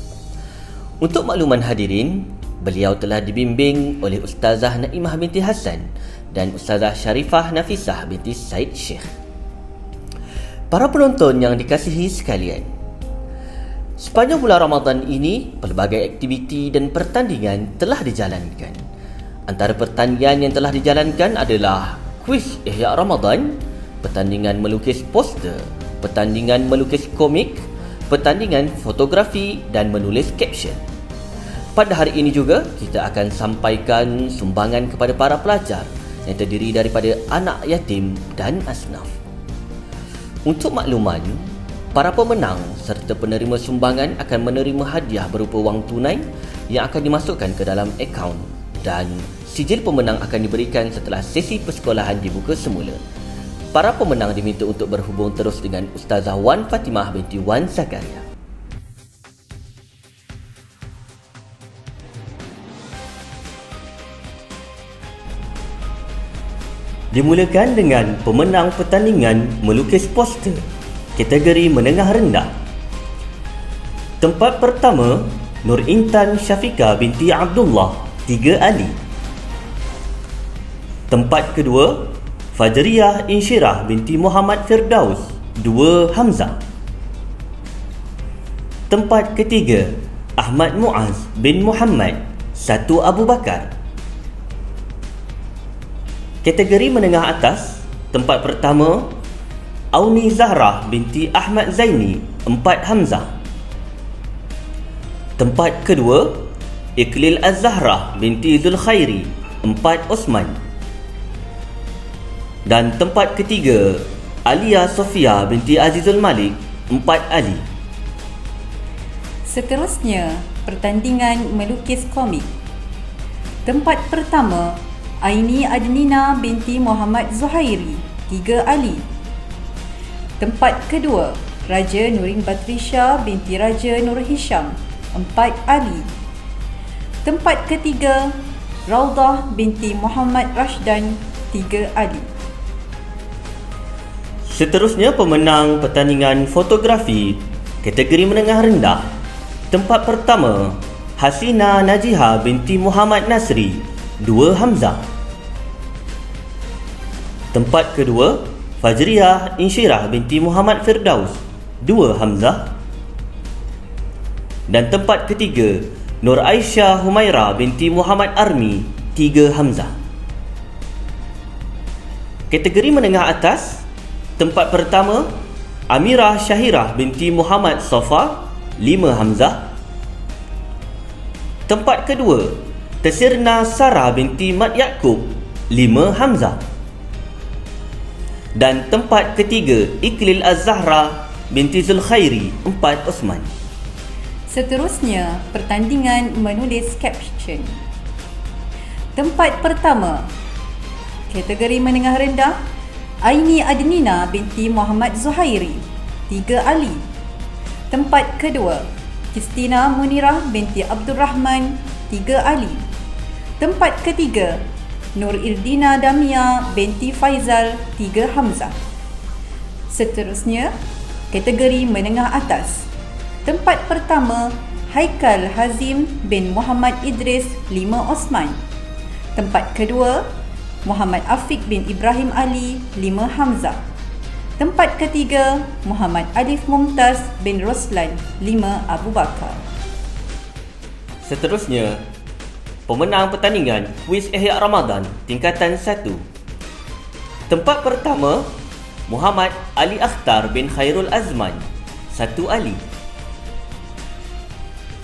Untuk makluman hadirin, beliau telah dibimbing oleh Ustazah Naimah binti Hassan dan Ustazah Sharifah Nafisah binti Syed Sheikh. Para penonton yang dikasihi sekalian, sepanjang bulan Ramadan ini, pelbagai aktiviti dan pertandingan telah dijalankan. Antara pertandingan yang telah dijalankan adalah kuis Ihya Ramadan, pertandingan melukis poster, pertandingan melukis komik, pertandingan fotografi dan menulis caption. Pada hari ini juga, kita akan sampaikan sumbangan kepada para pelajar yang terdiri daripada anak yatim dan asnaf. Untuk makluman, para pemenang serta penerima sumbangan akan menerima hadiah berupa wang tunai yang akan dimasukkan ke dalam akaun, dan sijil pemenang akan diberikan setelah sesi persekolahan dibuka semula. Para pemenang diminta untuk berhubung terus dengan Ustazah Wan Fatimah binti Wan Zakaria. Dimulakan dengan pemenang pertandingan melukis poster kategori menengah rendah. Tempat pertama, Nur Intan Syafiqah binti Abdullah, 3 Ali. Tempat kedua, Fajriyah Insyirah binti Muhammad Firdaus, 2 Hamzah. Tempat ketiga, Ahmad Muaz bin Muhammad, 1 Abu Bakar. Kategori menengah atas, tempat pertama, Auni Zahrah binti Ahmad Zaini, 4 Hamzah. Tempat kedua, Iqlil Az-Zahrah binti Zulkhairi, 4 Osman. Dan tempat ketiga, Alia Sofia binti Azizul Malik, 4 Ali. Seterusnya, pertandingan melukis komik. Tempat pertama, Aini Adnina binti Muhammad Zuhairi, 3 Ali. Tempat kedua, Raja Nurin Batrisha binti Raja Nur Hisham, 4 Ali. Tempat ketiga, Raudah binti Muhammad Rashdan, 3 Ali. Seterusnya, pemenang pertandingan fotografi kategori menengah rendah. Tempat pertama, Hasina Najiha binti Muhammad Nasri, 2 Hamzah. Tempat kedua, Fajriyah Insyirah binti Muhammad Firdaus, 2 Hamzah. Dan tempat ketiga, Nur Aisyah Humaira binti Muhammad Armi, 3 Hamzah. Kategori menengah atas, tempat pertama, Amirah Syahirah binti Muhammad Safa, 5 Hamzah. Tempat kedua, Tersirna Sarah binti Mat Yaakob, 5 Hamzah. Dan tempat ketiga, Iqlil Az-Zahra binti Zulkhairi, 4 Osman. Seterusnya, pertandingan menulis caption. Tempat pertama, kategori menengah rendah, Aini Adnina binti Muhammad Zuhairi, 3 Ali. Tempat kedua, Kristina Munirah binti Abdul Rahman, 3 Ali. Tempat ketiga, Nur Irdina Damia binti Faizal, 3 Hamzah. Seterusnya, kategori menengah atas. Tempat pertama, Haikal Hazim bin Muhammad Idris, 5 Osman. Tempat kedua, Muhammad Afiq bin Ibrahim Ali, 5 Hamzah. Tempat ketiga, Muhammad Alif Mumtaz bin Roslan, 5 Abu Bakar. Seterusnya, pemenang pertandingan kuis Ihya Ramadan tingkatan 1. Tempat pertama, Muhammad Ali Akhtar bin Khairul Azman, 1 Ali.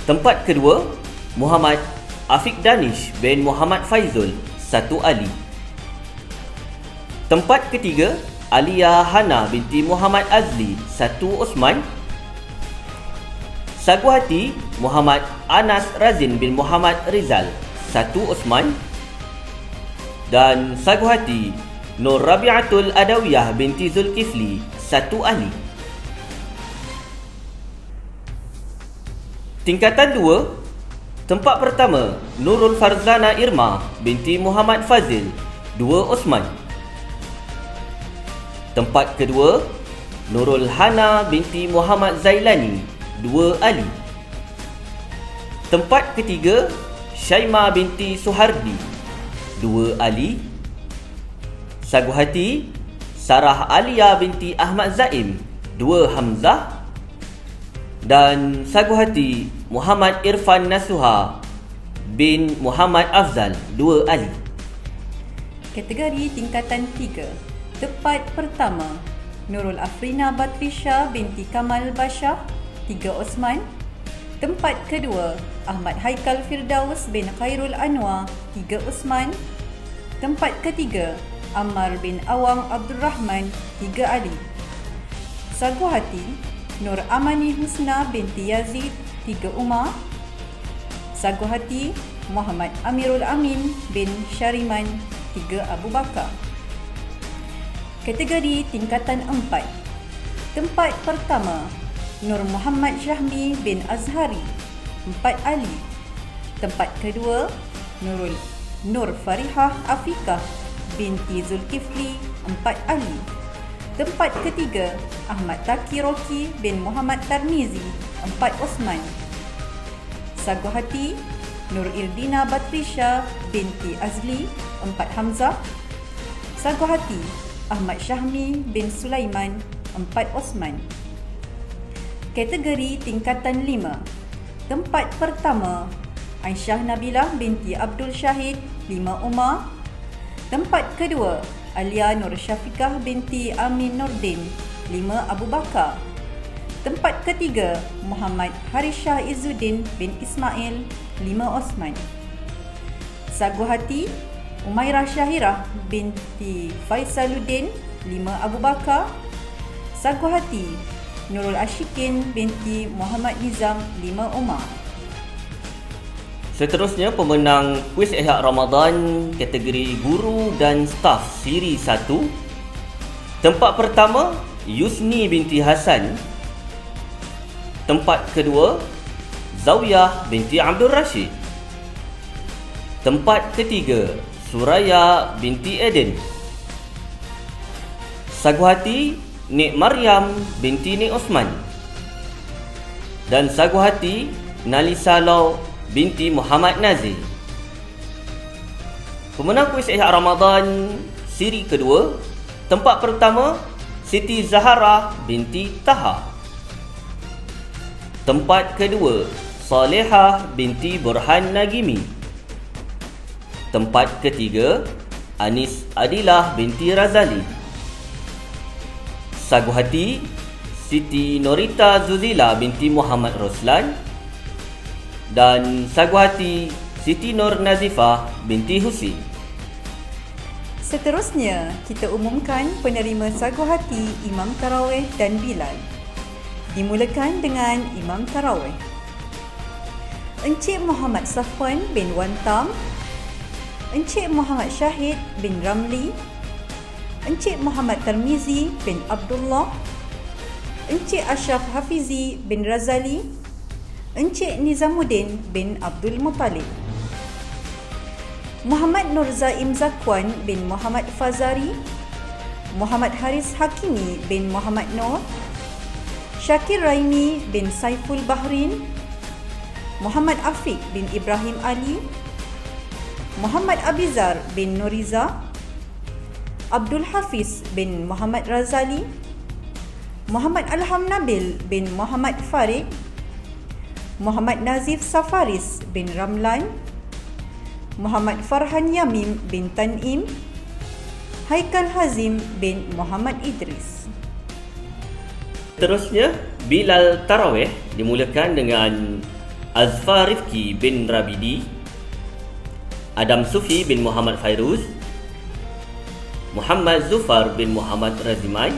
Tempat kedua, Muhammad Afiq Danish bin Muhammad Faizul, 1 Ali. Tempat ketiga, Alia Hana binti Muhammad Azli, 1 Osman. Sagu hati, Muhammad Anas Razin bin Muhammad Rizal, 1 Osman. Dan sagu hati, Nur Rabi'atul Adawiyah binti Zulkifli, 1 Ali. Tingkatan 2, tempat pertama, Nurul Farzana Irma binti Muhammad Fazil, 2 Osman. Tempat kedua, Nurul Hana binti Muhammad Zailani, 2 Ali. Tempat ketiga, Syaima binti Suhardi, 2 Ali. Sagu hati, Sarah Alia binti Ahmad Zaim, 2 Hamzah. Dan sagu hati, Muhammad Irfan Nasuha bin Muhammad Afzal, 2 Ali. Kategori tingkatan 3. Tempat pertama, Nurul Afrina Batrisha binti Kamal Bashar, 3 Osman. Tempat kedua, Ahmad Haikal Firdaus bin Khairul Anwar, 3 Osman. Tempat ketiga, Ammar bin Awang Abdul Rahman, 3 Ali. Sagu hati, Nur Amani Husna binti Yazid, 3 Umar. Sagu hati, Muhammad Amirul Amin bin Syariman, 3 Abu Bakar. Kategori tingkatan 4. Tempat pertama, Nur Muhammad Syahmi bin Azhari, 4 Ali. Tempat kedua, Nur Farihah Afikah binti Zulkifli, 4 Ali. Tempat ketiga, Ahmad Taki Roki bin Muhammad Tarmizi, 4 Osman. Sagu hati, Nur Irdina Batrisha binti Azli, 4 Hamzah. Sagu hati, Ahmad Syahmi bin Sulaiman, 4 Osman. Kategori tingkatan 5. Tempat pertama, Aisyah Nabilah binti Abdul Syahid, 5 Umar. Tempat kedua, Alia Nur Syafiqah binti Amin Nordin, 5 Abu Bakar. Tempat ketiga, Muhammad Haris Shah Izzuddin bin Ismail, 5 Osman. Sagu hati, Umairah Syahirah binti Faisaluddin, 5 Abu Bakar. Sagu hati, Nurul Ashikin binti Muhammad Nizam, 5 Umar. Seterusnya, pemenang kuis Ihya Ramadan kategori guru dan staf siri 1. Tempat pertama, Yusni binti Hasan. Tempat kedua, Zawiyah binti Abdul Rashid. Tempat ketiga, Suraya binti Eden. Sagu hati, Nik Maryam binti Nik Osman. Dan sagu hati, Nalisa Law binti Muhammad Nazir. Pemenang kuis Ihya Ramadan siri kedua. Tempat pertama, Siti Zahara binti Taha. Tempat kedua, Salehah binti Burhan Nagimi. Tempat ketiga, Anis Adilah binti Razali. Sagu hati, Siti Norita Zuzila binti Muhammad Roslan. Dan sagu hati, Siti Nur Nazifah binti Husin. Seterusnya, kita umumkan penerima sagu hati Imam Tarawih dan Bilal. Dimulakan dengan Imam Tarawih. Encik Muhammad Safwan bin Wantam, Encik Muhammad Syahid bin Ramli, Encik Muhammad Tarmizi bin Abdullah, Encik Ashraf Hafizi bin Razali, Encik Nizamuddin bin Abdul Muttalib, Muhammad Nur Zaim Zakwan bin Muhammad Fazari, Muhammad Haris Hakimi bin Muhammad Nur, Syakir Raimi bin Saiful Bahrin, Muhammad Afiq bin Ibrahim Ali, Muhammad Abizar bin Nuriza, Abdul Hafiz bin Muhammad Razali, Muhammad Alham Nabil bin Muhammad Farid, Muhammad Nazif Safaris bin Ramlan, Muhammad Farhan Yamim bin Tanim, Haikal Hazim bin Muhammad Idris. Seterusnya, Bilal Tarawih dimulakan dengan Azfar Rifki bin Rabidi, Adam Sufi bin Muhammad Fairuz, Muhammad Zufar bin Muhammad Razimai,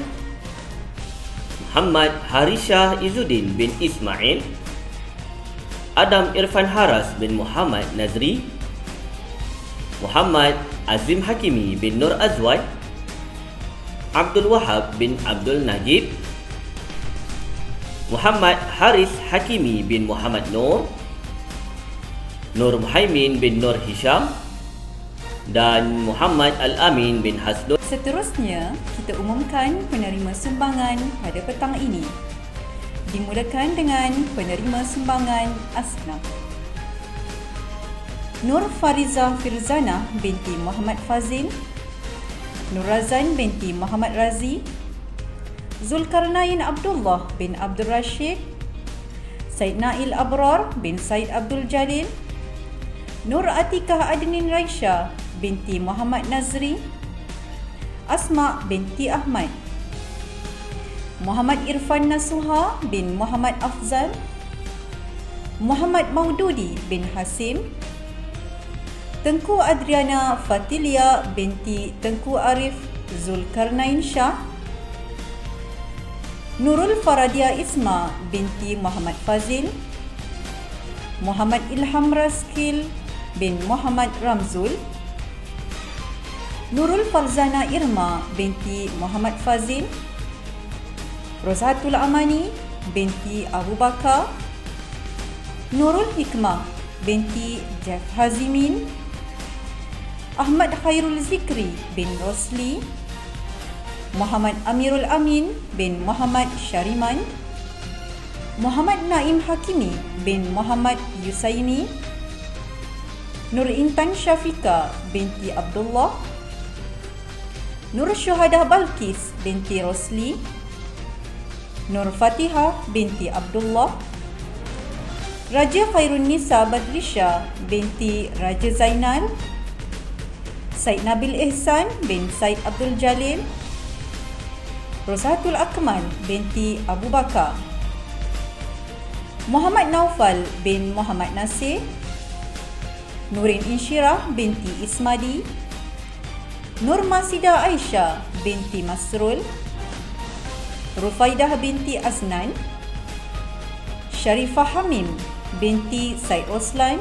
Muhammad Harishah Izzuddin bin Ismail, Adam Irfan Haras bin Muhammad Nazri, Muhammad Azim Hakimi bin Nur Azwad, Abdul Wahab bin Abdul Najib, Muhammad Haris Hakimi bin Muhammad Nur, Nur Muhaimin bin Nur Hisham dan Muhammad Al-Amin bin Hasdun. Seterusnya, kita umumkan penerima sumbangan pada petang ini. Dimulakan dengan penerima sumbangan Asnaf. Nur Fariza Firzana binti Muhammad Fazil, Nur Razan binti Muhammad Razi, Zulkarnain Abdullah bin Abdul Rashid, Said Nail Abrar bin Said Abdul Jalil, Nur Atikah Adnin Raisha binti Muhammad Nazri, Asma binti Ahmad, Muhammad Irfan Nasuha bin Muhammad Afzal, Muhammad Maududi bin Hasim, Tengku Adriana Fatilia binti Tengku Arif Zulkarnain Shah, Nurul Faradia Isma binti Muhammad Fazil, Muhammad Ilham Raskil bin Muhammad Ramzul, Nurul Farzana Irma binti Muhammad Fazil, Rosatul Amani binti Abu Bakar, Nurul Hikmah binti Jeff Hazimin, Ahmad Khairul Zikri bin Rosli, Muhammad Amirul Amin bin Muhammad Syariman, Muhammad Naim Hakimi bin Muhammad Yusaini, Nur Intan Syafika binti Abdullah, Nur Syuhadah Balkis binti Rosli, Nur Fatihah binti Abdullah, Raja Khairun Nisa Badrisha binti Raja Zainal, Said Nabil Ihsan bin Said Abdul Jalil, Rosatul Akmal binti Abu Bakar, Muhammad Naufal bin Muhammad Nasir, Nurin Insyirah binti Ismadi, Nur Masida Aisyah binti Masrul, Rufaidah binti Asnan, Sharifah Hamim binti Said Oslan,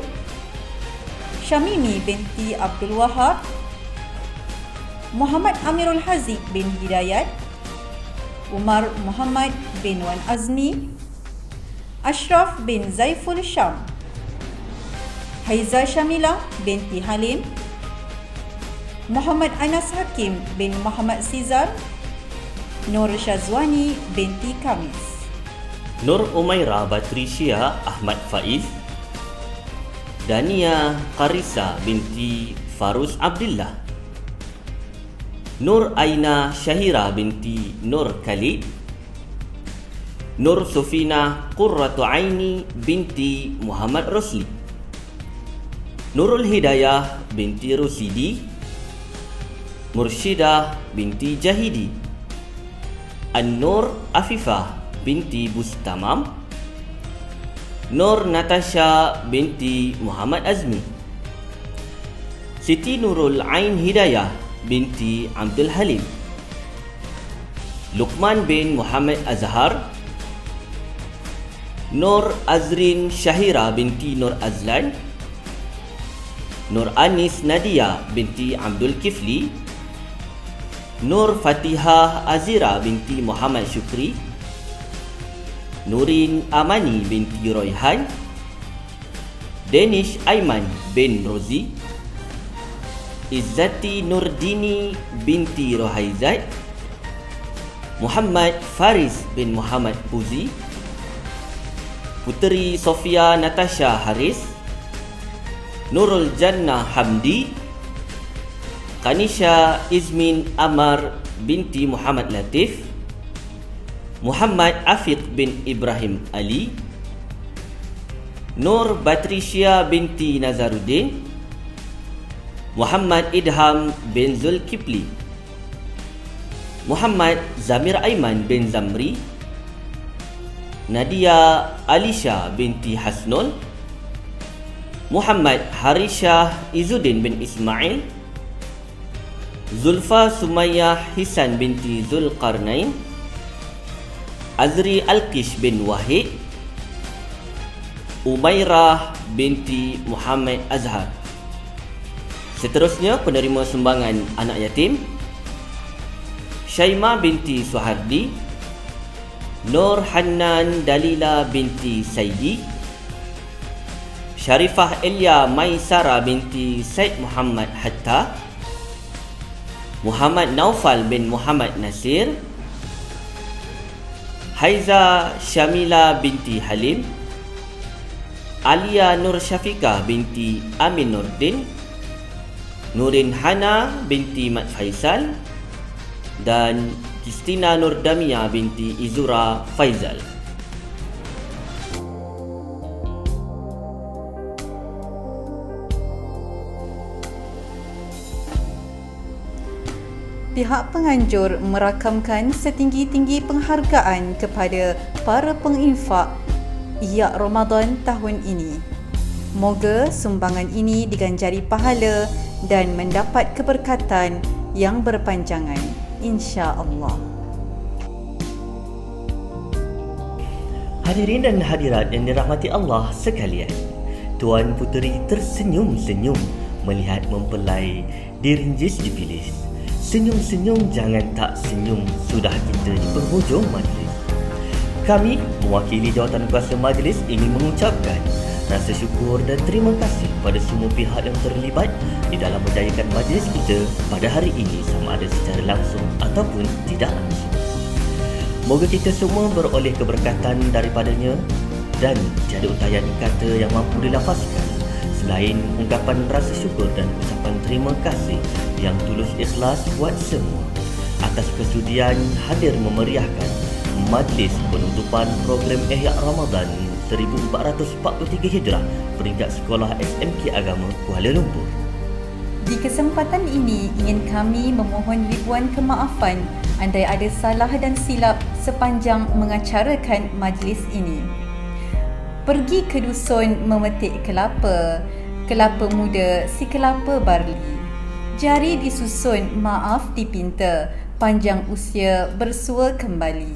Syamimi binti Abdul Wahab, Muhammad Amirul Haziq bin Hidayat, Umar Muhammad bin Wan Azmi, Ashraf bin Zaiful Syam, Haiza Syamilah binti Halim, Muhammad Anas Hakim bin Muhammad Sizar, Nur Syazwani binti Kamis, Nur Umairah Batrisya Ahmad Faiz, Dania Karisa binti Faruz Abdullah, Nur Aina Syahira binti Nur Khalid, Nur Sufina Qurratu Aini binti Muhammad Rosli, Nurul Hidayah binti Rusidi, Murshidah binti Jahidi, An-Nur Afifah binti Bustamam, Nur Natasha binti Muhammad Azmi, Siti Nurul Ain Hidayah binti Abdul Halim, Luqman bin Muhammad Azhar, Nur Azrin Syahira binti Nur Azlan, Nur Anis Nadia binti Abdul Kifli, Nur Fatihah Azira binti Muhammad Syukri, Nurin Amani binti Royhan, Danish Aiman bin Rozi, Izzati Nurdini binti Rohaizat, Muhammad Faris bin Muhammad Puzi, Puteri Sofia Natasha Haris, Nurul Jannah Hamdi, Kanisha Izmin Amar binti Muhammad Latif, Muhammad Afiq bin Ibrahim Ali, Nur Batrisya binti Nazaruddin, Muhammad Idham bin Zulkifli, Muhammad Zamir Aiman bin Zamri, Nadia Alisha binti Hasnul, Muhammad Harishah Izzuddin bin Ismail, Zulfa Sumayyah Hisan binti Zulkarnain, Azri Alkish bin Wahid, Umairah binti Muhammad Azhar. Seterusnya penerima sumbangan anak yatim: Syaimah binti Suhardi, Nur Hannan Dalila binti Saidi, Sharifah Elia Maisara binti Said Muhammad Hatta, Muhammad Naufal bin Muhammad Nasir, Haiza Syamila binti Halim, Alia Nur Syafiqah binti Amin Nurdin, Nurin Hana binti Mat Faisal, dan Kristina Nur Damia binti Izura Faizal. Pihak penganjur merakamkan setinggi-tinggi penghargaan kepada para penginfak Ihya Ramadan tahun ini. Moga sumbangan ini diganjari pahala dan mendapat keberkatan yang berpanjangan, insya-Allah. Hadirin dan hadirat yang dirahmati Allah sekalian, Tuan Puteri tersenyum-senyum melihat mempelai dirinjis dipilis. Senyum-senyum, jangan tak senyum, sudah kita di penghujung majlis. Kami mewakili jawatan kuasa majlis ingin mengucapkan rasa syukur dan terima kasih pada semua pihak yang terlibat di dalam menjayakan majlis kita pada hari ini, sama ada secara langsung ataupun tidak langsung. Moga kita semua beroleh keberkatan daripadanya dan tiada untayan kata yang mampu dilafazkan selain ungkapan rasa syukur dan ucapan terima kasih yang tulus ikhlas buat semua atas kesudian hadir memeriahkan majlis penutupan program Ihya Ramadan 1443 Hijrah peringkat Sekolah SMK Agama Kuala Lumpur. Di kesempatan ini ingin kami memohon ribuan kemaafan andai ada salah dan silap sepanjang mengacarakan majlis ini. Pergi ke dusun memetik kelapa, kelapa muda si kelapa barli. Jari disusun, maaf dipinta, panjang usia bersua kembali.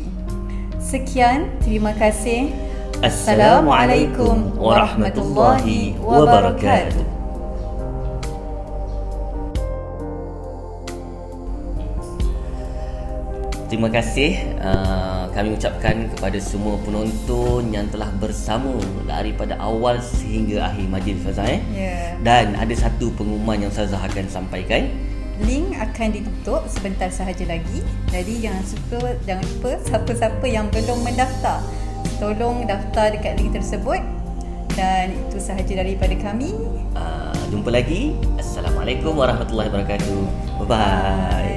Sekian, terima kasih. Assalamualaikum warahmatullahi wabarakatuh. Terima kasih kami ucapkan kepada semua penonton yang telah bersama daripada awal sehingga akhir majlis Ustazah. Dan ada satu pengumuman yang Ustazah akan sampaikan. Link akan ditutup sebentar sahaja lagi. Jadi jangan lupa siapa-siapa yang belum mendaftar, tolong daftar dekat link tersebut. Dan itu sahaja daripada kami. Jumpa lagi. Assalamualaikum warahmatullahi wabarakatuh. Bye bye.